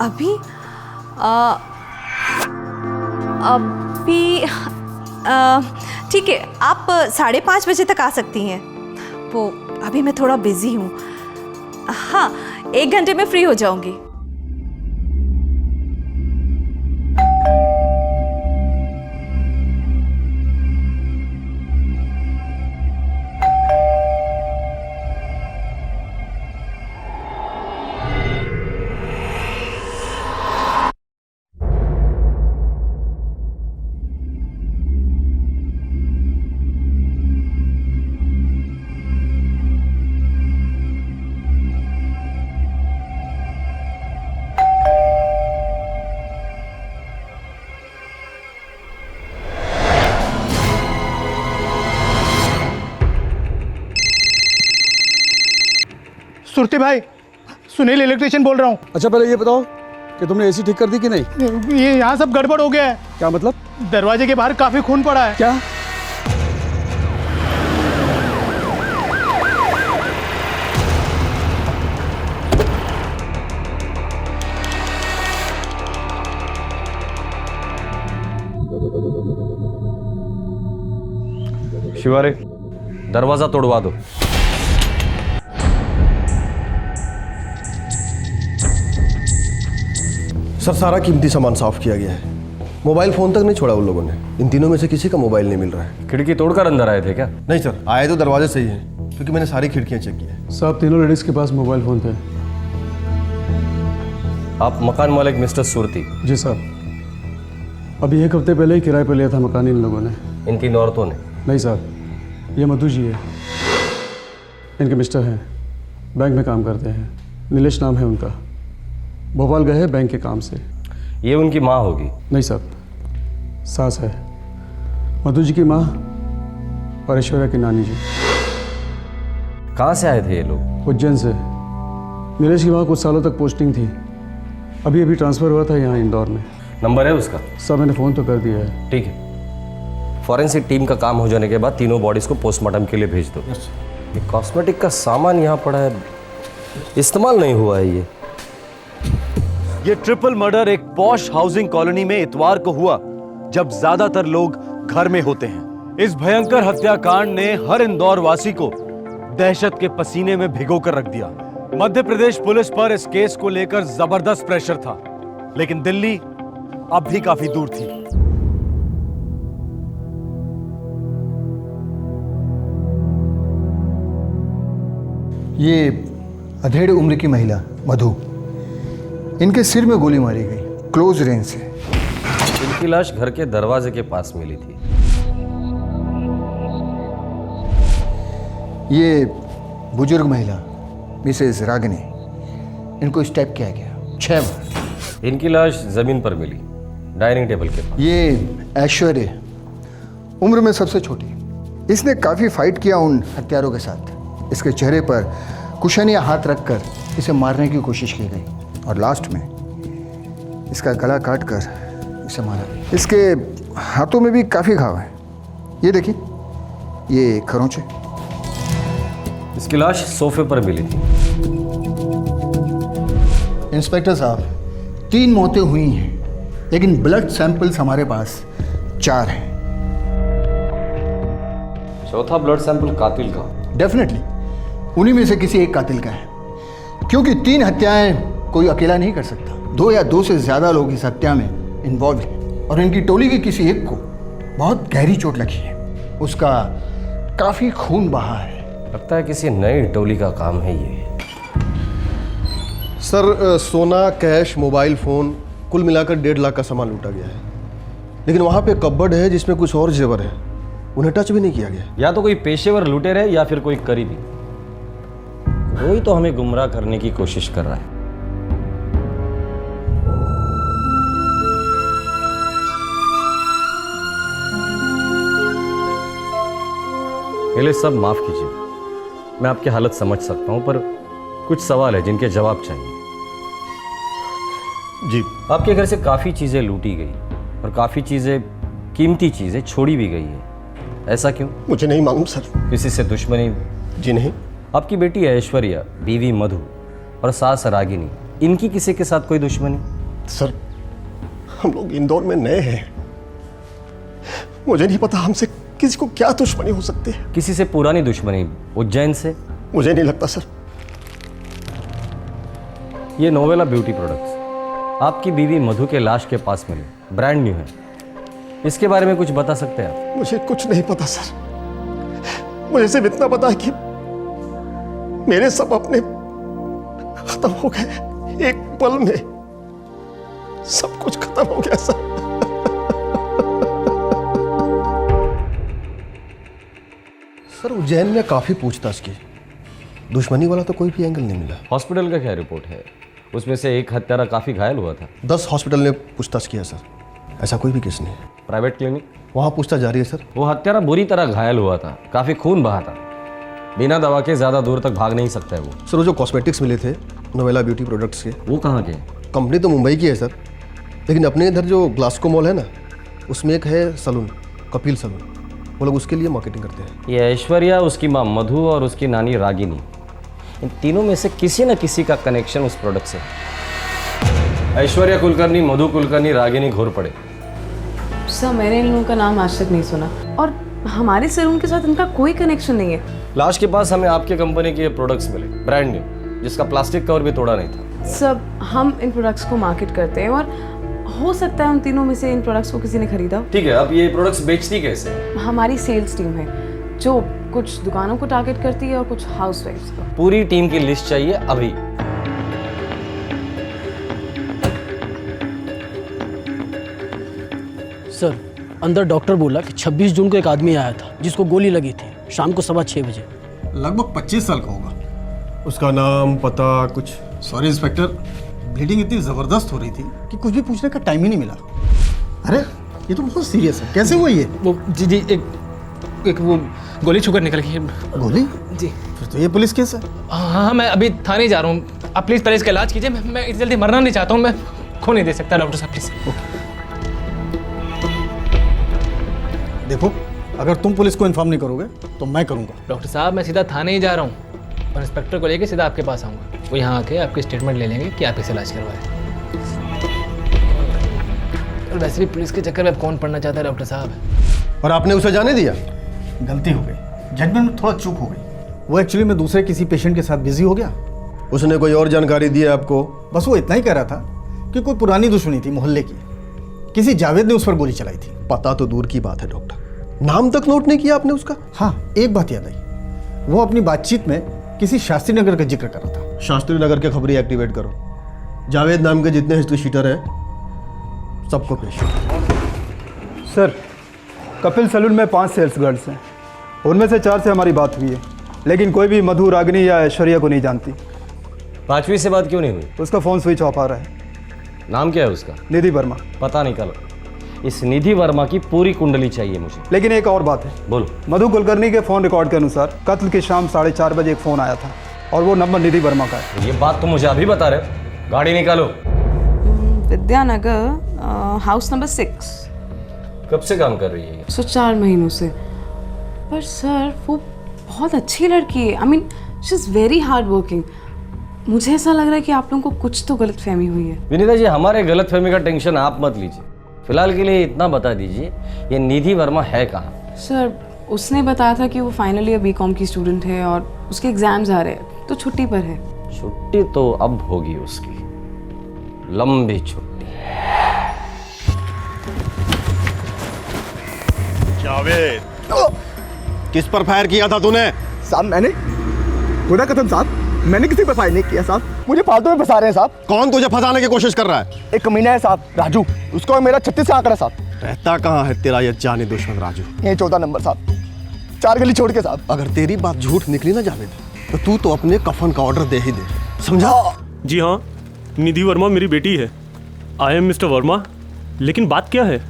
अभी ठीक है, आप 5:30 बजे तक आ सकती हैं। वो अभी मैं थोड़ा बिजी हूँ। हाँ, 1 घंटे में फ्री हो जाऊंगी।
सुरती भाई, सुनील इलेक्ट्रिशियन बोल रहा हूँ। अच्छा पहले ये बताओ कि तुमने एसी ठीक कर दी कि नहीं? ये यहाँ सब गड़बड़ हो गया है। क्या मतलब? दरवाजे के बाहर काफी खून पड़ा है। क्या?
शिवारे, दरवाजा तोड़वा दो।
सर सारा कीमती सामान साफ किया गया है। मोबाइल फोन तक नहीं छोड़ा उन लोगों ने। इन तीनों में से किसी का मोबाइल नहीं मिल रहा है।
खिड़की तोड़कर अंदर आए थे क्या?
नहीं सर, आए तो दरवाजे से ही है, क्योंकि मैंने सारी खिड़कियां चेक की है।
साहब तीनों लेडीज के पास मोबाइल फोन थे।
आप मकान मालिक मिस्टर सुरती?
जी साहब, अभी 1 हफ्ते पहले ही किराए पर लिया था मकान इन लोगों ने।
इन 3 औरतों ने?
नहीं साहब, ये मधु जी है, इनके मिस्टर हैं, बैंक में काम करते हैं, नीलेश नाम है उनका, भोपाल गए हैं बैंक के काम से।
ये उनकी माँ होगी?
नहीं साहब, सास है, मधु जी की माँ और ऐश्वर्या की नानी जी।
कहाँ से आए थे ये लोग?
उज्जैन से। नीलेश की वहाँ कुछ सालों तक पोस्टिंग थी, अभी अभी ट्रांसफ़र हुआ था यहाँ इंदौर में।
नंबर है उसका?
सब मैंने फ़ोन तो कर दिया है।
ठीक है, फॉरेंसिक टीम का काम हो जाने के बाद तीनों बॉडीज को पोस्टमार्टम के लिए भेज दो। ये कॉस्मेटिक का सामान यहाँ पड़ा है, इस्तेमाल नहीं हुआ है।
ये ट्रिपल मर्डर एक पॉश हाउसिंग कॉलोनी में इतवार को हुआ, जब ज्यादातर लोग घर में होते हैं। इस भयंकर हत्याकांड ने हर इंदौर वासी को दहशत के पसीने में भिगोकर रख दिया। मध्य प्रदेश पुलिस पर इस केस को लेकर जबरदस्त प्रेशर था, लेकिन दिल्ली अब भी काफी दूर थी।
ये अधेड़ उम्र की महिला मधु, इनके सिर में गोली मारी गई, क्लोज रेंज से।
इनकी लाश घर के दरवाजे के पास मिली थी।
ये बुजुर्ग महिला मिसेज रागिनी, इनको स्टेप किया गया 6 बार।
इनकी लाश जमीन पर मिली, डाइनिंग टेबल के पास।
ये ऐश्वर्या, उम्र में सबसे छोटी, इसने काफ़ी फाइट किया उन हत्यारों के साथ। इसके चेहरे पर कुशन या हाथ रखकर इसे मारने की कोशिश की गई और लास्ट में इसका गला काटकर इसे मारा गया। इसके हाथों में भी काफ़ी घाव है, ये देखिए, ये खरोंचे।
इसकी लाश सोफे पर मिली थी।
इंस्पेक्टर साहब, 3 मौतें हुई हैं, लेकिन ब्लड सैंपल्स हमारे पास 4 हैं।
चौथा ब्लड सैंपल कातिल का?
डेफिनेटली उन्हीं में से किसी एक कातिल का है, क्योंकि 3 हत्याएं कोई अकेला नहीं कर सकता। 2 या 2 से ज़्यादा लोग इस हत्या में इन्वॉल्व हैं और इनकी टोली के किसी एक को बहुत गहरी चोट लगी है। उसका काफ़ी खून बहा है।
लगता है किसी नई टोली का काम है ये।
सर सोना, कैश, मोबाइल फ़ोन कुल मिलाकर 1.5 लाख का सामान लूटा गया है, लेकिन वहाँ पे कपबोर्ड है जिसमें कुछ और जेवर है, उन्हें टच भी नहीं किया गया।
या तो कोई पेशेवर लुटेर है या फिर कोई करीबी, कोई तो हमें गुमराह करने की कोशिश कर रहा है। पहले सब माफ कीजिए, मैं आपकी हालत समझ सकता हूं, पर कुछ सवाल है जिनके जवाब चाहिए।
जी।
आपके घर से काफी चीजें लूटी गई और काफी चीजें, कीमती चीजें छोड़ी भी गई है, ऐसा क्यों?
मुझे नहीं मालूम सर।
किसी से दुश्मनी?
जी नहीं।
आपकी बेटी ऐश्वर्या, बीवी मधु और सास रागिनी, इनकी किसी के साथ कोई दुश्मनी?
सर हम लोग इंदौर में नए हैं, मुझे नहीं पता हमसे किसी को क्या दुश्मनी हो सकती है।
किसी से पुरानी दुश्मनी उज्जैन से?
मुझे नहीं लगता सर।
ये नोवेला ब्यूटी प्रोडक्ट्स आपकी बीवी मधु के लाश के पास मिले, ब्रांड न्यू है, इसके बारे में कुछ बता सकते हैं आप?
मुझे कुछ नहीं पता सर, मुझे सिर्फ इतना पता है कि मेरे सब अपने खत्म हो गए, एक पल में सब कुछ खत्म हो गया सर। सर उज्जैन में काफी पूछताछ की, दुश्मनी वाला तो कोई भी एंगल नहीं मिला।
हॉस्पिटल का क्या रिपोर्ट है? उसमें से एक हत्यारा काफी घायल हुआ था।
10 हॉस्पिटल ने पूछताछ किया सर, ऐसा कोई भी केस नहीं है।
Private clinic?
वहाँ पूछताछ जारी है सर।
वो हत्यारा बुरी तरह घायल हुआ था, काफी खून बहा था, बिना दवा के ज़्यादा दूर तक भाग नहीं सकता है वो।
सर वो जो कॉस्मेटिक्स मिले थे नोवेला ब्यूटी प्रोडक्ट्स के,
वो कहाँ के?
कंपनी तो मुंबई की है सर, लेकिन अपने इधर जो ग्लास्को मॉल है ना, उसमें एक है सलून, कपिल सलून, वो लोग उसके लिए मार्केटिंग करते हैं।
ये ऐश्वर्या, उसकी माँ मधु और उसकी नानी रागिनी, इन तीनों में से किसी न किसी का कनेक्शन उस प्रोडक्ट से। ऐश्वर्या कुलकर्णी, मधु कुलकर्णी, रागिनी घोरपड़े।
सर मैंने इन लोगों का नाम आज तक नहीं सुना और हमारे सैलून के साथ इनका कोई कनेक्शन नहीं है।
लाश के पास हमें आपके कंपनी के प्रोडक्ट्स मिले, ब्रांड न्यू, जिसका प्लास्टिक कवर भी तोड़ा नहीं था।
सर हम इन प्रोडक्ट्स को मार्केट करते हैं और हो सकता है उन तीनों में से इन प्रोडक्ट्स को किसी ने खरीदा हो।
ठीक है, अब ये प्रोडक्ट्स बेचती कैसे?
हमारी सेल्स टीम है जो कुछ दुकानों को टारगेट करती है और कुछ हाउसवाइफ्स को।
पूरी टीम की लिस्ट चाहिए अभी।
सर अंदर डॉक्टर बोला कि 26 जून को एक आदमी आया था जिसको गोली लगी थी, शाम को 6:15 बजे।
लगभग 25 साल का होगा। उसका नाम, पता कुछ? सॉरी इंस्पेक्टर, ब्लीडिंग इतनी ज़बरदस्त हो रही थी कि कुछ भी पूछने का टाइम ही नहीं मिला। अरे ये तो बहुत सीरियस है, कैसे हुआ ये?
वो जी एक वो गोली छूकर निकल गई।
गोली?
जी।
फिर तो ये पुलिस केस है।
हाँ मैं अभी थाने जा रहा हूँ, आप प्लीज़ पहले इसका इलाज कीजिए। मैं इतनी जल्दी मरना नहीं चाहता हूँ, मैं खो नहीं दे सकता डॉक्टर साहब प्लीज़।
देखो अगर तुम पुलिस को इन्फॉर्म नहीं करोगे तो मैं करूँगा।
डॉक्टर साहब मैं सीधा थाने ही जा रहा हूँ और इंस्पेक्टर को लेके सीधा आपके पास आऊँगा। वो यहाँ आके आपकी स्टेटमेंट ले लेंगे कि आप इसे इलाज करवाए। और वैसे भी पुलिस के चक्कर में अब कौन पढ़ना चाहता है डॉक्टर साहब।
और आपने उसे जाने दिया?
गलती हो गई, जजमेंट में थोड़ा चूक हो गई। वो एक्चुअली में दूसरे किसी पेशेंट के साथ बिजी हो गया।
उसने कोई और जानकारी दी है आपको?
बस वो इतना ही कह रहा था कि कोई पुरानी दुश्मनी थी मोहल्ले की, किसी जावेद ने उस पर गोली चलाई थी।
पता तो दूर की बात है डॉक्टर, नाम तक नोट नहीं किया आपने उसका?
हाँ एक बात याद आई, वो अपनी बातचीत में किसी शास्त्री नगर का जिक्र कर रहा था।
शास्त्री नगर के खबरी एक्टिवेट करो, जावेद नाम के जितने हिस्ट्री शीटर हैं सबको पेश।
सर कपिल सैलून में 5 सेल्स गर्ल्स हैं, उनमें से 4 से हमारी बात हुई है, लेकिन कोई भी मधु, रागिनी या ऐश्वर्या को नहीं जानती।
5वीं से बात क्यों नहीं हुई?
उसका फ़ोन स्विच ऑफ आ रहा है।
नाम क्या है उसका?
निधि वर्मा।
पता निकालो, इस निधि वर्मा की पूरी कुंडली चाहिए मुझे।
लेकिन एक और बात है।
बोलो।
मधु कुलकर्णी के फ़ोन रिकॉर्ड के अनुसार कत्ल की शाम 4:30 बजे एक फ़ोन आया था और वो नंबर निधि वर्मा का है।
ये बात तो मुझे अभी बता रहे, गाड़ी निकालो।
Vidyanagar house number 6।
कब से काम कर रही है?
4 महीनों से। पर सर वो बहुत अच्छी लड़की है, I mean she is very hard working. मुझे ऐसा लग रहा है कि आप लोगों को कुछ तो गलतफहमी हुई है।
विनीता जी हमारे गलतफहमी का टेंशन आप मत लीजिए, फिलहाल के लिए इतना बता दीजिए ये निधि वर्मा है कहाँ?
सर उसने बताया था कि वो फाइनल ईयर बीकॉम की स्टूडेंट है और उसके एग्जाम्स आ रहे हैं तो छुट्टी पर है।
छुट्टी तो अब होगी उसकी, लंबी छुट्टी।
जावेद, किस पर फायर किया था तूने?
साहब मैंने खुदा कसम साहब, मैंने किसी पर फायर नहीं किया साहब, मुझे फालतू में फंसा रहे हैं साहब।
कौन तुझे फंसाने की कोशिश कर रहा है?
एक कमीना है साहब, राजू, उसको मेरा 36 से आंकड़ा है साहब।
रहता कहाँ है तेरा ये जानी दुश्मन राजू?
ये 14 नंबर साहब, 4 गली छोड़ के साहब।
अगर तेरी बात झूठ निकली ना जावेद, तो तू तो अपने कफन का ऑर्डर दे ही दे, समझा?
जी हाँ, निधि वर्मा मेरी बेटी है। I am mister Verma. लेकिन बात क्या है?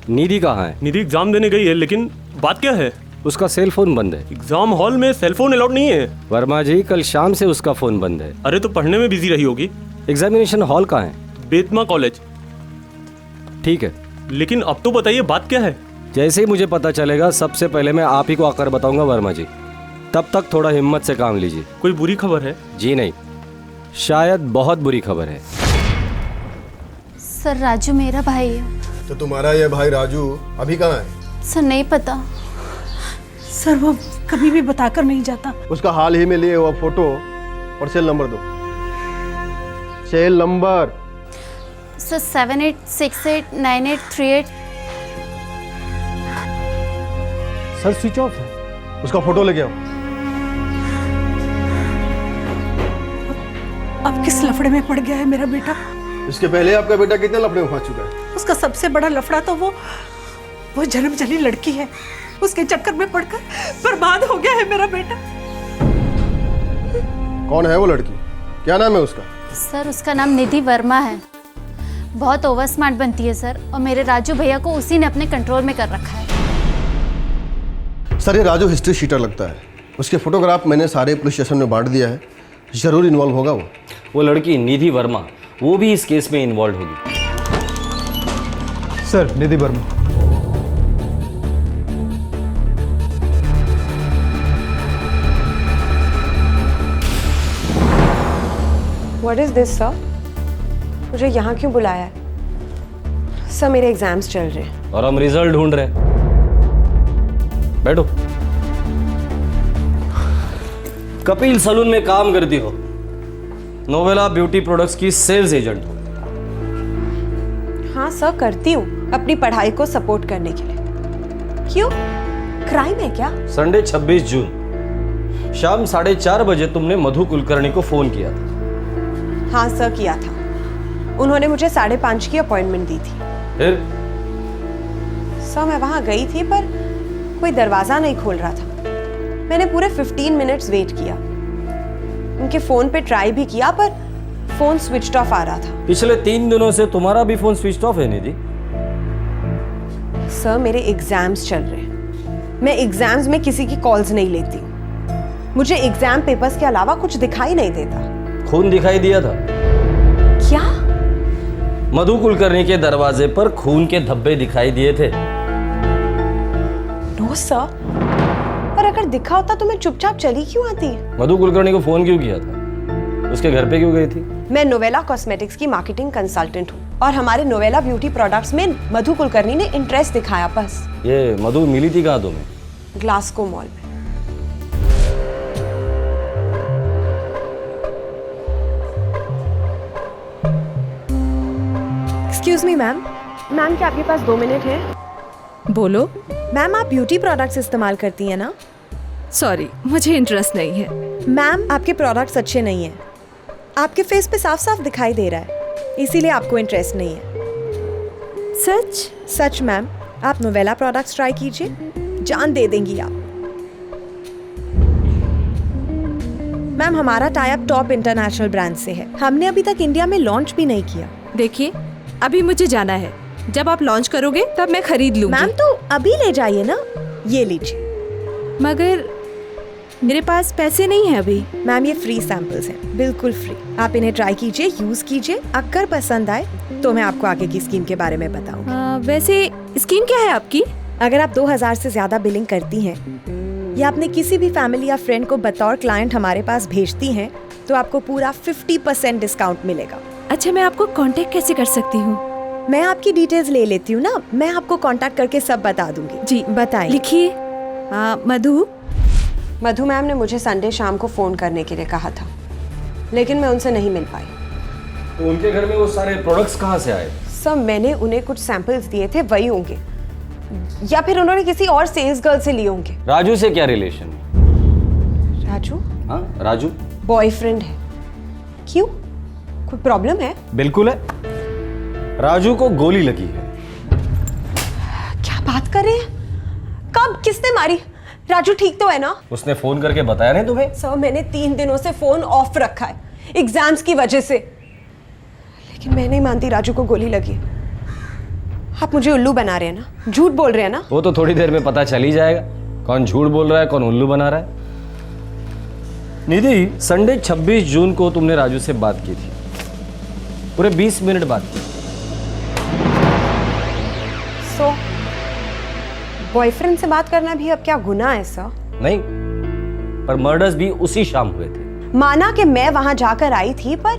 निधि कहाँ है?
निधि एग्जाम देने गई है, लेकिन बात क्या है?
उसका सेल फोन बंद है।
एग्जाम हॉल में सेल फोन अलाउड नहीं है।
वर्मा जी कल शाम से उसका फोन बंद है।
अरे तो पढ़ने में बिजी रही होगी।
एग्जामिनेशन हॉल कहाँ है?
बेतमा कॉलेज।
ठीक है,
लेकिन अब तो बताइए बात क्या है?
जैसे ही मुझे पता चलेगा सबसे पहले मैं आप ही को आकर बताऊंगा वर्मा जी, तब तक थोड़ा हिम्मत से काम लीजिए।
कोई बुरी खबर है?
जी नहीं, शायद बहुत बुरी खबर है।
सर राजू मेरा भाई है।
तो तुम्हारा ये भाई राजू अभी कहाँ है?
सर नहीं पता।
सर वो कभी भी बताकर नहीं जाता।
उसका हाल ही में लिए हुआ फोटो और सेल नंबर दो। Cell number?
Sir 78689838।
Sir switch off है। उसका फोटो लेके आओ।
अब किस लफड़े में पड़ गया है मेरा बेटा?
इसके पहले आपका बेटा कितने लफड़े में फंस चुका है?
उसका सबसे बड़ा लफड़ा तो वो जन्म जली लड़की है, उसके चक्कर में पड़कर बर्बाद हो गया है मेरा बेटा।
कौन है वो लड़की? क्या नाम है उसका?
सर उसका नाम निधि वर्मा है। बहुत ओवर स्मार्ट बनती है सर, और मेरे राजू भैया को उसी ने अपने कंट्रोल में कर रखा है।
सर ये राजू हिस्ट्री शीटर लगता है, उसके फोटोग्राफ मैंने सारे पुलिस स्टेशन में बांट दिया है, जरूर इन्वॉल्व होगा
वो लड़की निधि वर्मा, वो भी इस केस में इन्वॉल्व होगी।
Sir, Nidhi Verma.
What is this, sir? मुझे यहाँ क्यों बुलाया है? सर, मेरे एग्जाम्स चल रहे हैं।
और हम रिजल्ट ढूंढ रहे हैं। बैठो। कपिल सलून में काम करती हो, नोवेला ब्यूटी प्रोडक्ट्स की सेल्स एजेंट हो।
हाँ सर, करती हूँ अपनी पढ़ाई को सपोर्ट करने के लिए। क्यों? क्राइम है क्या?
संडे 26 जून शाम 4:30 बजे तुमने मधु कुलकर्णी को फोन किया था।
हाँ सर, किया था। उन्होंने मुझे 5:30 की अपॉइंटमेंट दी थी।
फिर?
सर, मैं वहां गई थी पर कोई दरवाजा नहीं खोल रहा था। मैंने पूरे 15 मिनट्स वेट किया। उनके फोन पे ट्राई भी किया पर फोन स्विच्ड ऑफ आ रहा था।
पिछले 3 दिनों से तुम्हारा भी फोन स्विच ऑफ है निधि।
सर, मेरे एग्जाम्स चल रहे हैं। मैं एग्जाम्स में किसी की कॉल्स नहीं लेती हूँ। मुझे एग्जाम पेपर्स के अलावा कुछ दिखाई नहीं देता।
खून दिखाई दिया था?
क्या?
मधु कुलकर्णी के दरवाजे पर खून के धब्बे दिखाई दिए थे।
नो सर, पर अगर दिखा होता तो मैं चुपचाप चली क्यों आती?
मधु कुलकर्णी को फोन क्यों किया था? उसके घर पे क्यों गई थी?
मैं नोवेला कॉस्मेटिक्स की मार्केटिंग कंसल्टेंट हूँ और हमारे नोवेला ब्यूटी प्रोडक्ट्स में मधु कुलकर्णी ने इंटरेस्ट दिखाया। बस।
ये मधु मिली थी कहाँ तुम्हें?
ग्लासको मॉल में। Excuse me ma'am. मैम, क्या आपके पास 2 मिनट है?
बोलो।
मैम, आप ब्यूटी प्रोडक्ट्स इस्तेमाल करती हैं ना?
सॉरी, मुझे इंटरेस्ट नहीं है।
मैम, आपके प्रोडक्ट्स अच्छे नहीं हैं। आपके फेस पे साफ साफ दिखाई दे रहा है, इसीलिए आपको इंटरेस्ट नहीं है।
सच?
सच मैम। आप नोवेला प्रोडक्ट्स ट्राई कीजिए, जान दे देंगी आप। मैम, हमारा tie up top international brand से है। हमने अभी तक इंडिया में लॉन्च भी नहीं किया।
देखिए, अभी मुझे जाना है। जब आप लॉन्च करोगे तब मैं खरीद लूंगी।
मैम, तो अभी ले जाइए ना। ये लीजिए।
मगर मेरे पास पैसे नहीं है अभी।
मैम, ये फ्री सैंपल्स हैं, बिल्कुल फ्री। आप इन्हें ट्राई कीजिए, यूज कीजिए। अगर पसंद आए तो मैं आपको आगे की स्कीम के बारे में बताऊंगी।
वैसे स्कीम क्या है आपकी?
अगर आप 2000 से ज्यादा बिलिंग करती हैं या अपने किसी भी फैमिली या फ्रेंड को बतौर क्लाइंट हमारे पास भेजती हैं तो आपको पूरा 50% डिस्काउंट मिलेगा।
अच्छा, मैं आपको कांटेक्ट कैसे कर सकती हूँ?
मैं आपकी डिटेल्स ले लेती हूँ ना, मैं आपको कांटेक्ट करके सब बता दूंगी।
जी
बताइए।
लिखिए।
मधु मैम ने मुझे संडे शाम को फोन करने के लिए कहा था, लेकिन मैं उनसे नहीं मिल पाई।
तो उनके घर में वो सारे प्रोडक्ट्स कहाँ से आए?
सब मैंने उन्हें कुछ सैंपल्स दिए थे, वही होंगे, या फिर उन्होंने किसी और सेल्स गर्ल से लिए होंगे।
राजू से क्या रिलेशन?
राजू?
हाँ, राजू
बॉयफ्रेंड है। क्यों, कोई प्रॉब्लम है?
बिल्कुल है। राजू को गोली लगी है।
क्या बात कर रहे हैं? कब, किसने मारी? राजू ठीक तो है ना?
उसने फोन करके बताया नहीं तुम्हें?
सर, मैंने 3 दिनों से फोन ऑफ रखा है एग्जाम्स की वजह से, लेकिन मैं नहीं मानती राजू को गोली लगी। आप मुझे उल्लू बना रहे हैं ना, झूठ बोल रहे हैं ना?
वो तो थोड़ी देर में पता चल ही जाएगा कौन झूठ बोल रहा है, कौन उल्लू बना रहा है। निधि, संडे 26 जून को तुमने राजू से बात की थी, पूरे 20 मिनट बात की।
सो बॉयफ्रेंड से बात करना भी अब क्या गुनाह है सर?
नहीं, पर मर्डर्स भी उसी शाम हुए थे।
माना कि मैं वहां जाकर आई थी, पर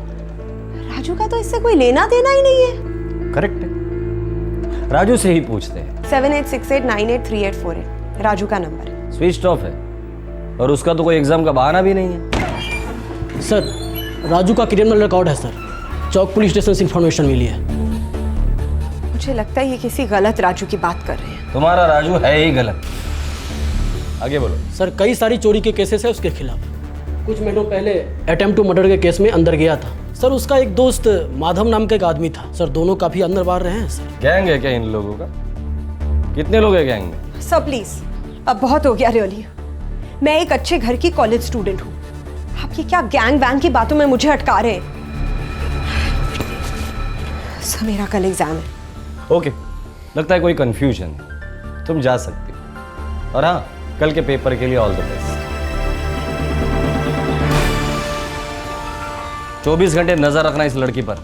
राजू का तो इससे कोई लेना देना ही नहीं है।
करेक्ट है, राजू से ही पूछते हैं।
7868983848 राजू का नंबर है।
स्विच ऑफ है और उसका तो कोई एग्जाम का बहाना भी नहीं है।
सर, राजू का क्रिमिनल रिकॉर्ड है सर, चौक पुलिस स्टेशन से इंफॉर्मेशन मिली है।
मुझे लगता है ये किसी गलत राजू की बात कर रहे हैं।
तुम्हारा राजू है ही गलत। आगे बोलो।
सर, कई सारी चोरी के केसेस है उसके खिलाफ। कुछ महीनों पहले अटेम्प्ट टू मर्डर के केस में अंदर गया था सर। उसका एक दोस्त माधव नाम का एक आदमी था सर, दोनों काफी अंदर बाहर रहे हैं सर।
गैंग है क्या इन लोगों का? कितने लोग हैं गैंग में?
सर प्लीज, अब बहुत हो गया रियली। मैं एक अच्छे घर की कॉलेज स्टूडेंट हूँ, आप ये क्या गैंग वैंग की बातों में मुझे अटका रहे हैं? सर, मेरा कल एग्जाम है।
ओके, लगता है कोई कंफ्यूजन है, तुम जा सकती हो। और हाँ, कल के पेपर के लिए ऑल द बेस्ट। 24 घंटे नजर रखना इस लड़की पर।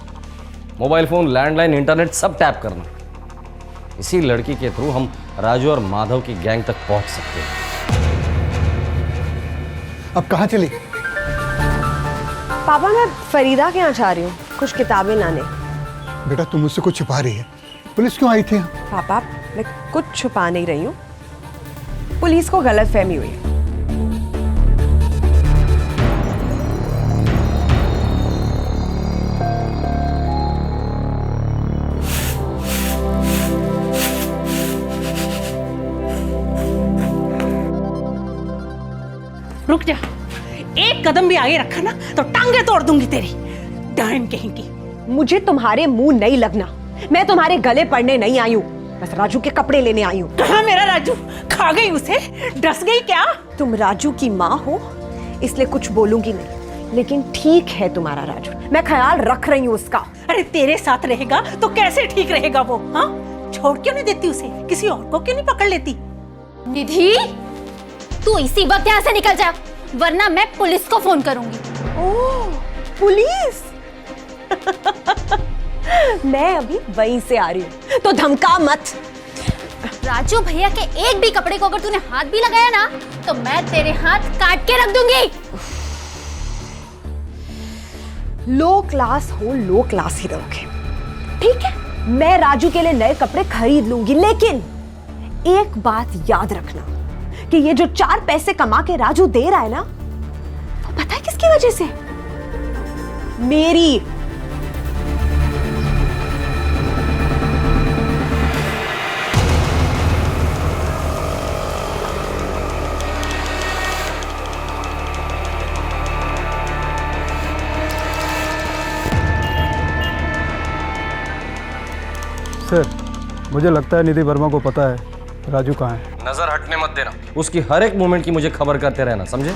मोबाइल फोन, लैंडलाइन, इंटरनेट सब टैप करना। इसी लड़की के थ्रू हम राजू और माधव की गैंग तक पहुंच सकते हैं।
अब कहाँ चली?
पापा मैं फरीदा के यहाँ जा रही हूँ कुछ किताबें लाने।
बेटा तुम मुझसे कुछ छुपा रही है। पुलिस क्यों आई थी यहाँ?
पापा मैं कुछ छुपा नहीं रही हूँ, पुलिस को गलतफहमी हुई।
रुक जा, एक कदम भी आगे रखा ना तो टांगे तोड़ दूंगी तेरी, डायन कहेंगी।
मुझे तुम्हारे मुंह नहीं लगना, मैं तुम्हारे गले पड़ने नहीं आई हूँ, बस राजू के कपड़े लेने आई हूँ।
कहाँ मेरा राजू? खा गई उसे? डस गई क्या?
तुम राजू की माँ हो इसलिए कुछ बोलूंगी नहीं, लेकिन ठीक है तुम्हारा राजू, मैं ख्याल रख रही हूँ उसका।
अरे तेरे साथ रहेगा तो कैसे ठीक रहेगा वो? हाँ, छोड़ क्यों नहीं देती उसे? किसी और को क्यों नहीं पकड़ लेती?
निधि, तू इसी वक्त यहाँ से निकल जा, वरना मैं पुलिस को फोन करूंगी।
ओह, पुलिस? मैं अभी वहीं से आ रही हूँ, तो धमका मत।
राजू भैया के एक भी कपड़े को अगर तूने हाथ भी लगाया ना तो मैं तेरे हाथ काट के रख दूंगी।
लो क्लास हो, लो क्लास ही रहोगे, ठीक है? मैं राजू के लिए नए कपड़े खरीद लूंगी, लेकिन एक बात याद रखना कि ये जो 4 पैसे कमा के राजू दे रहा है ना, वो पता है किसकी वजह से? मेरी।
सर, मुझे लगता है निधि वर्मा को पता है राजू कहाँ है।
नजर हटने मत देना, उसकी हर एक मूवमेंट की मुझे खबर करते रहना, समझे?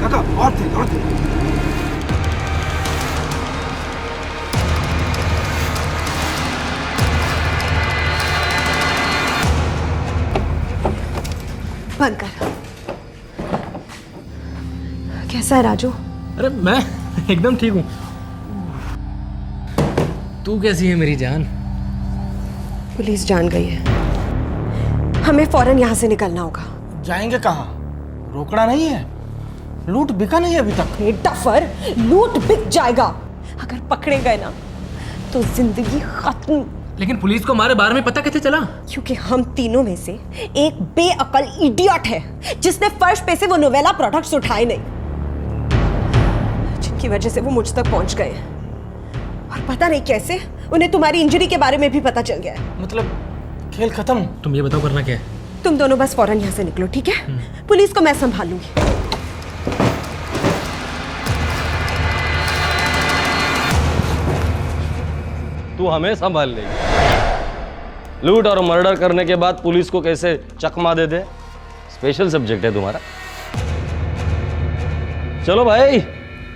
काका और थे।
बंद कर। कैसा है राजू?
अरे मैं एकदम ठीक हूँ। तू कैसी है मेरी जान?
पुलिस जान गई है, हमें फौरन यहाँ से निकलना होगा।
जाएंगे कहाँ? रोकना नहीं है, लूट बिका नहीं है अभी तक।
डफर, लूट बिक जाएगा। अगर पकड़े गए ना तो जिंदगी खत्म।
लेकिन पुलिस को हमारे बारे में पता कैसे चला?
क्योंकि हम तीनों में से एक बेअकल इडियट है जिसने फर्श पे से वो नोवेला प्रोडक्ट्स उठाए नहीं, जिनकी वजह से वो मुझ तक पहुंच गए। और पता नहीं कैसे उन्हें तुम्हारी इंजरी के बारे में भी पता चल गया है।
मतलब खेल खत्म?
तुम ये बताओ करना क्या है?
तुम दोनों बस फौरन यहाँ से निकलो, ठीक है? पुलिस को मैं संभाल लूंगी।
तू हमें संभाल लेगी। लूट और मर्डर करने के बाद पुलिस को कैसे चकमा दे दे, स्पेशल सब्जेक्ट है तुम्हारा। चलो भाई,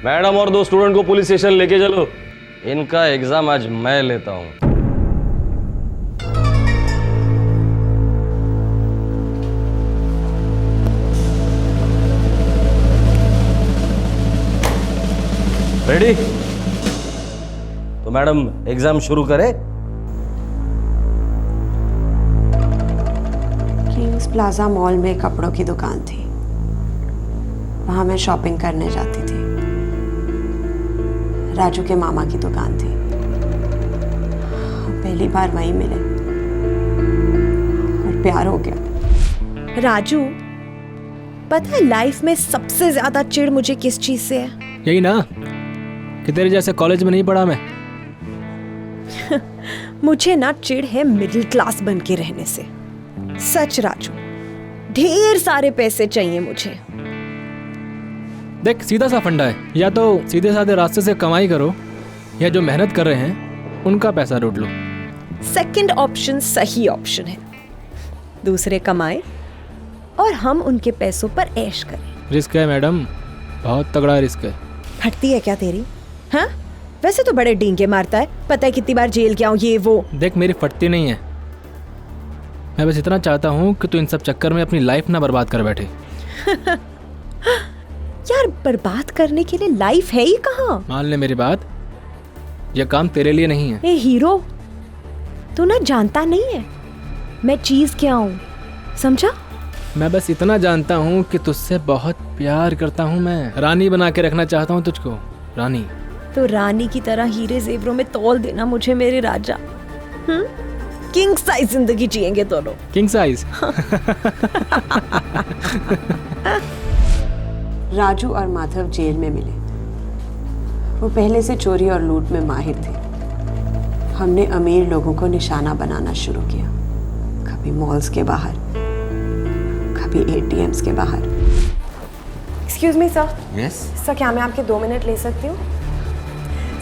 मैडम और 2 स्टूडेंट को पुलिस स्टेशन लेके चलो, इनका एग्जाम आज मैं लेता हूं। रेडी? तो मैडम एग्जाम शुरू करें।
किंग्स प्लाजा मॉल में कपड़ों की दुकान थी, वहां मैं शॉपिंग करने जाती थी। राजू के मामा की दुकान थी, पहली बार वहीं मिले और प्यार हो गया। राजू, पता है लाइफ में सबसे ज्यादा चिढ़ मुझे किस चीज से है?
यही ना कि तेरे जैसे कॉलेज में नहीं पढ़ा मैं।
मुझे ना चिढ़ है मिडिल क्लास बन के रहने से। सच राजू, ढेर सारे पैसे चाहिए मुझे।
देख, सीधा सा फंडा है, या तो सीधे साधे रास्ते से कमाई करो, या जो मेहनत कर रहे हैं उनका पैसा लूट लो।
सेकंड ऑप्शन सही ऑप्शन है। दूसरे कमाए और हम उनके पैसों पर ऐश करें।
रिस्क है मैडम, बहुत तगड़ा रिस्क है।
फटती है क्या तेरी? हाँ, वैसे तो बड़े डींगे मारता है, पता है कितनी बार जेल गया हूँ, ये वो।
देख, मेरी फटती नहीं है, मैं बस इतना चाहता हूँ कि तू इन सब चक्कर में अपनी लाइफ ना बर्बाद कर बैठे।
यार बर्बाद करने के लिए लाइफ है ही कहाँ।
मान ले मेरी बात, यह काम तेरे लिए नहीं है।
ए हीरो, तू ना जानता नहीं है मैं चीज क्या हूँ, समझा?
मैं बस इतना जानता हूँ कि तुझसे बहुत प्यार करता हूँ। मैं रानी बना के रखना चाहता हूँ तुझको, रानी।
तो रानी की तरह हीरे जेवरों में तौल देना मुझे मेरे राजा। किंग साइज जिंदगी जिएंगे दोनों।
King size.
राजू और माधव जेल में मिले। वो पहले से चोरी और लूट में माहिर थे। हमने अमीर लोगों को निशाना बनाना शुरू किया, कभी मॉल्स के बाहर, कभी एटीएम्स के बाहर। Excuse me sir.
Yes
sir, क्या मैं आपके 2 मिनट ले सकती हूँ?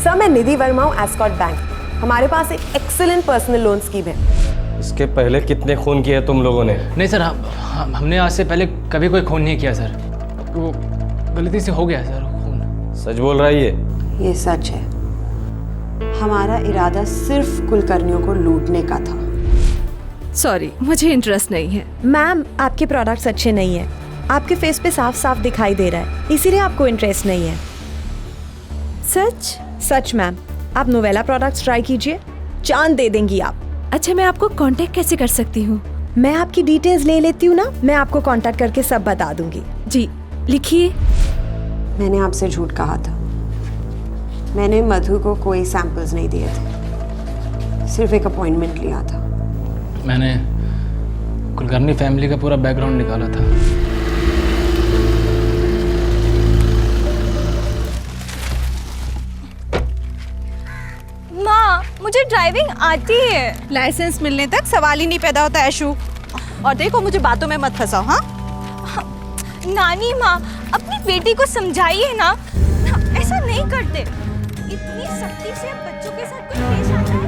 सर, मैं निधि वर्मा हूँ, एस्कॉर्ट बैंक। हमारे पास एक एक्सीलेंट पर्सनल लोन स्कीम है।
इसके पहले कितने खून किए तुम लोगों ने?
नहीं सर, हमने आज से पहले कभी कोई खून नहीं किया सर। वो गलती से हो गया सर खून।
सच बोल रहा है
ये सच है। हमारा इरादा सिर्फ कुलकर्णियों को लूटने का था।
सॉरी, मुझे इंटरेस्ट नहीं है।
मैम, आपके प्रोडक्ट्स अच्छे नहीं हैं। आपके फेस पे साफ साफ दिखाई दे रहा है, इसीलिए आपको इंटरेस्ट नहीं है।
सच?
सच मैम। आप नोवेला प्रोडक्ट्स ट्राई कीजिए, जान दे देंगी आप।
अच्छा, मैं आपको कांटेक्ट कैसे कर सकती हूँ?
मैं आपकी डिटेल्स ले लेती हूँ ना, मैं आपको कांटेक्ट करके सब बता दूंगी।
जी लिखिए।
मैंने आपसे झूठ कहा था। मैंने मधु को कोई सैंपल्स नहीं दिए थे, सिर्फ एक अपॉइंटमेंट लिया था।
मैंने कुलकर्णी फैमिली का पूरा बैकग्राउंड निकाला था।
माँ, मुझे ड्राइविंग आती है।
लाइसेंस मिलने तक सवाल ही नहीं पैदा होता ऐशु। और देखो, मुझे बातों में मत फंसाओ। हाँ
नानी माँ, अपनी बेटी को समझाइए ना, ऐसा नहीं करते। इतनी सख्ती से बच्चों के साथ कोई पेश आता है?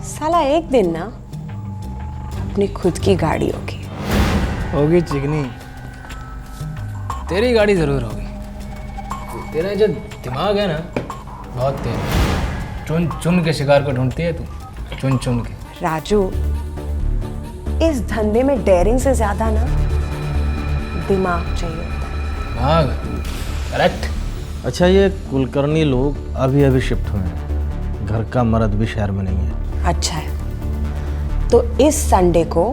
साला एक दिन ना अपनी खुद की गाड़ी होगी
चिकनी। तेरी गाड़ी जरूर होगी। तेरा जो दिमाग है ना, बहुत तेज। चुन चुन के शिकार को ढूंढती है तू, चुन चुन के।
राजू, इस धंधे में डेयरिंग से ज्यादा ना दिमाग चाहिए होता है।
करेक्ट।
अच्छा, ये कुलकर्णी लोग अभी अभी शिफ्ट हुए हैं, घर का मर्द भी शहर में नहीं है।
अच्छा है, तो इस संडे को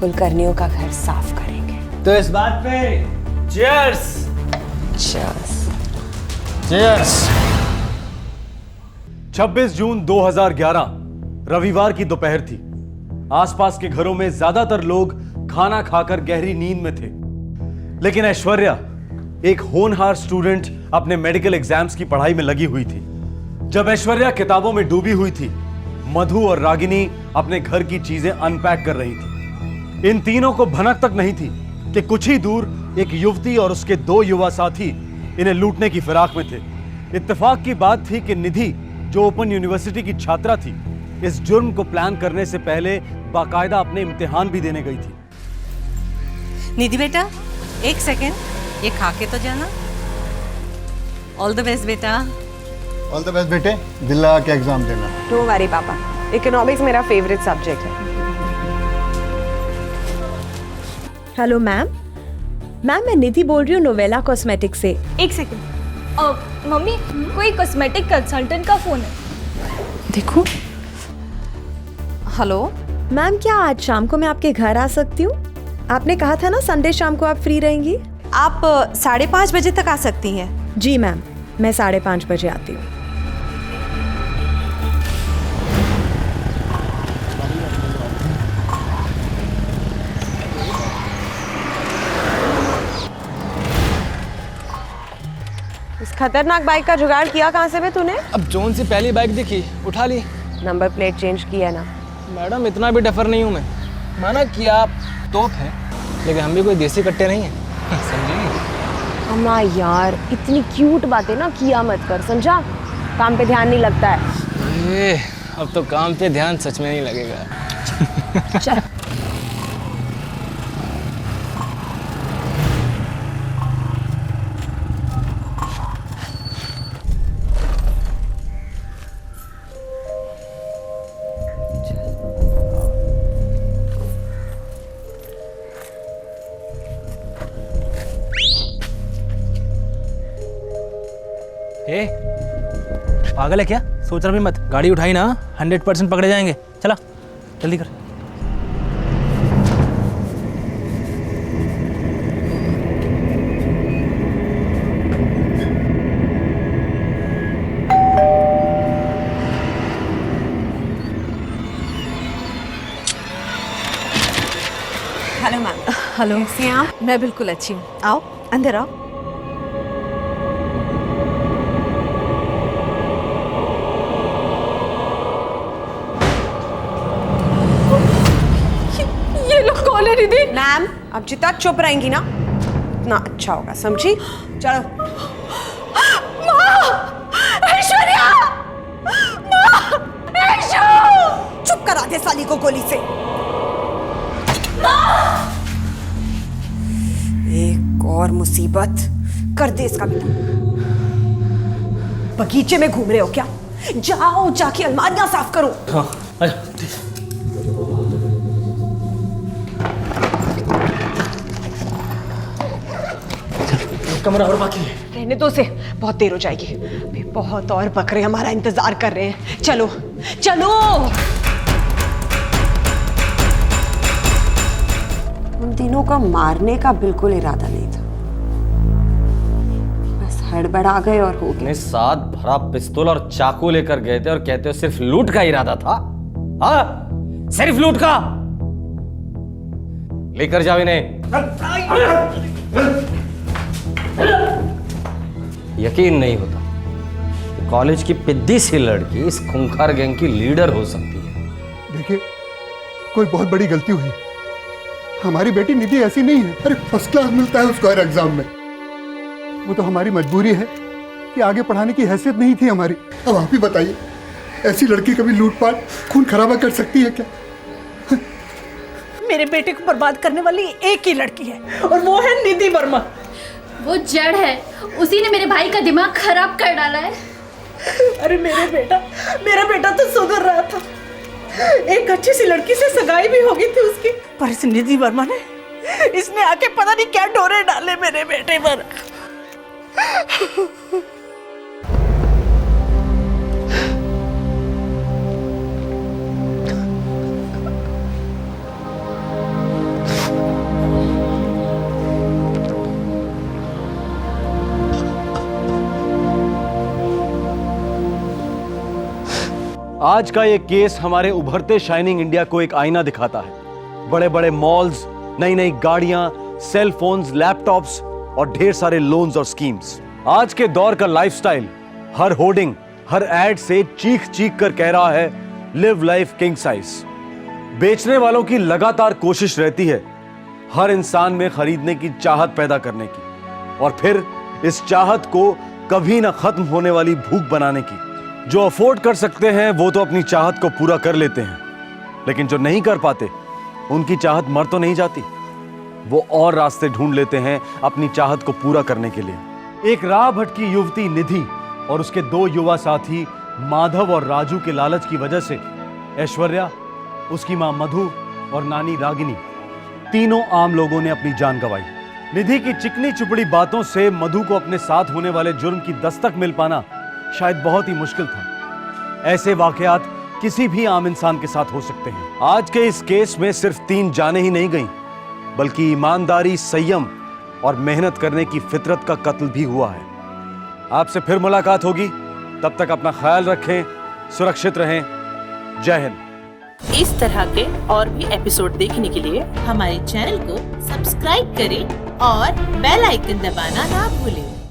कुलकर्णियों का घर साफ करेंगे।
तो इस बात पे चीयर्स।
चीयर्स।
चीयर्स।
26 जून 2011 रविवार की दोपहर थी। आसपास के घरों में ज्यादातर लोग खाना खाकर गहरी नींद में थे, लेकिन ऐश्वर्या, एक होनहार स्टूडेंट, अपने मेडिकल एग्जाम्स की पढ़ाई में लगी हुई थी। जब ऐश्वर्या किताबों में डूबी हुई थी, मधु और रागिनी अपने घर की चीजें अनपैक कर रही थी। इन तीनों को भनक तक नहीं थी कि कुछ ही दूर एक युवती और उसके 2 युवा साथी इन्हें लूटने की फिराक में थे। इत्तेफाक की बात थी कि निधि, जो ओपन यूनिवर्सिटी की छात्रा थी, इस जुर्म को प्लान करने से पहले बाकायदा अपने इम्तिहान भी देने गई थी।
निधि बेटा, एक सेकेंड, ये खा के तो जाना। ऑल द बेस्ट बेटा।
ऑल द बेस्ट बेटे, दिल लगा के एग्जाम देना।
डोंट वरी पापा, इकोनॉमिक्स मेरा फेवरेट सब्जेक्ट है। हेलो मैम, मैं निधि बोल रही हूँ नोवेला कॉस्मेटिक्स से।
एक सेकंड। मम्मी, कोई कॉस्मेटिक कंसल्टेंट का फोन है।
देखो। हेलो मैम, क्या आज शाम को मैं आपके घर आ सकती हूँ? आपने कहा था ना संडे शाम को आप फ्री रहेंगी।
आप 5:30 बजे तक आ सकती हैं।
जी मैम, मैं 5:30 बजे आती हूँ। इस खतरनाक बाइक का जुगाड़ किया कहाँ से बे तूने?
अब जोन से पहली बाइक दिखी, उठा ली।
नंबर प्लेट चेंज किया ना?
मैडम, इतना भी डफर नहीं हूँ मैं। माना कि आप तोप हैं, लेकिन हम भी कोई देसी कट्टे नहीं हैं। समझी?
अम्मा यार, इतनी क्यूट बातें ना किया मत कर, समझा? काम पे ध्यान नहीं लगता है।
अब तो काम पे ध्यान सच में नहीं लगेगा।
चल।
ए, पागल है क्या? सोच रहा भी मत, गाड़ी उठाई ना 100% पकड़े जाएंगे। चला जल्दी कर।
Hello ma'am.
हेलो,
कैसे हैं आप?
मैं बिल्कुल अच्छी हूँ। आओ अंदर आओ।
ये लोग कौन है दीदी? मैम अब जितना चुप रहेंगी ना उतना अच्छा होगा, समझी? चलो। ऐश्वर्या! चुप करा दे साली को गोली से। एक और मुसीबत कर दे इसका बेटा। बगीचे में घूम रहे हो क्या? जाओ जाके अलमारियां साफ करो।
हाँ, आजा। कमरा और बाकी है।
रहने दो, से बहुत देर हो जाएगी। अभी बहुत और बकरे हमारा इंतजार कर रहे हैं। चलो चलो। उन तीनों का मारने का बिल्कुल इरादा नहीं था, बस हड़बड़ा गए और हो गए।
अपने साथ भरा पिस्तौल और चाकू लेकर गए थे और कहते हो सिर्फ लूट का इरादा था? हाँ, सिर्फ लूट का। लेकर जाओ इन्हें। यकीन नहीं होता कॉलेज की पिद्दी सी लड़की इस खूंखार गैंग की लीडर हो सकती है।
देखिए, कोई बहुत बड़ी गलती हुई। हमारी बेटी निधि ऐसी नहीं है। अरे फर्स्ट क्लास मिलता है उसको हर एग्जाम में। वो तो हमारी मजबूरी है कि आगे पढ़ाने की हैसियत नहीं थी हमारी। अब आप ही बताइए, ऐसी लड़की कभी लूटपाट खून खराबा कर सकती है क्या?
मेरे बेटे को बर्बाद करने वाली एक ही लड़की है और वो है निधि वर्मा।
वो जड़ है, उसी ने मेरे भाई का दिमाग खराब कर डाला है।
अरे मेरा बेटा तो सुधर रहा था, एक अच्छी सी लड़की से सगाई भी हो गई थी उसकी, पर इस निधि वर्मा ने इसने आके पता नहीं क्या डोरे डाले मेरे बेटे पर।
आज का ये केस हमारे उभरते शाइनिंग इंडिया को एक आईना दिखाता है। बड़े बड़े मॉल्स, नई नई गाड़ियां, सेल फोन्स, लैपटॉप्स और ढेर सारे लोन्स और स्कीम्स। आज के दौर का लाइफस्टाइल हर होर्डिंग, हर एड से चीख चीख कर कह रहा है, लिव लाइफ किंग साइज। बेचने वालों की लगातार कोशिश रहती है हर इंसान में खरीदने की चाहत पैदा करने की, और फिर इस चाहत को कभी ना खत्म होने वाली भूख बनाने की। जो अफोर्ड कर सकते हैं वो तो अपनी चाहत को पूरा कर लेते हैं, लेकिन जो नहीं कर पाते उनकी चाहत मर तो नहीं जाती। वो और रास्ते ढूंढ लेते हैं अपनी चाहत को पूरा करने के लिए। एक राह भटकी युवती निधि और उसके दो युवा साथी माधव और राजू के लालच की वजह से ऐश्वर्या, उसकी मां मधु और नानी रागिनी, तीनों आम लोगों ने अपनी जान गंवाई। निधि की चिकनी चुपड़ी बातों से मधु को अपने साथ होने वाले जुर्म की दस्तक मिल पाना शायद बहुत ही मुश्किल था। ऐसे वाकयात किसी भी आम इंसान के साथ हो सकते हैं। आज के इस केस में सिर्फ 3 जानें ही नहीं गईं, बल्कि ईमानदारी, संयम और मेहनत करने की फितरत का कत्ल भी हुआ है। आपसे फिर मुलाकात होगी, तब तक अपना ख्याल रखें, सुरक्षित रहें। जय हिंद।
इस तरह के और भी एपिसोड देखने के लिए हमारे चैनल को सब्सक्राइब करें और बेल आइकन दबाना ना भूलें।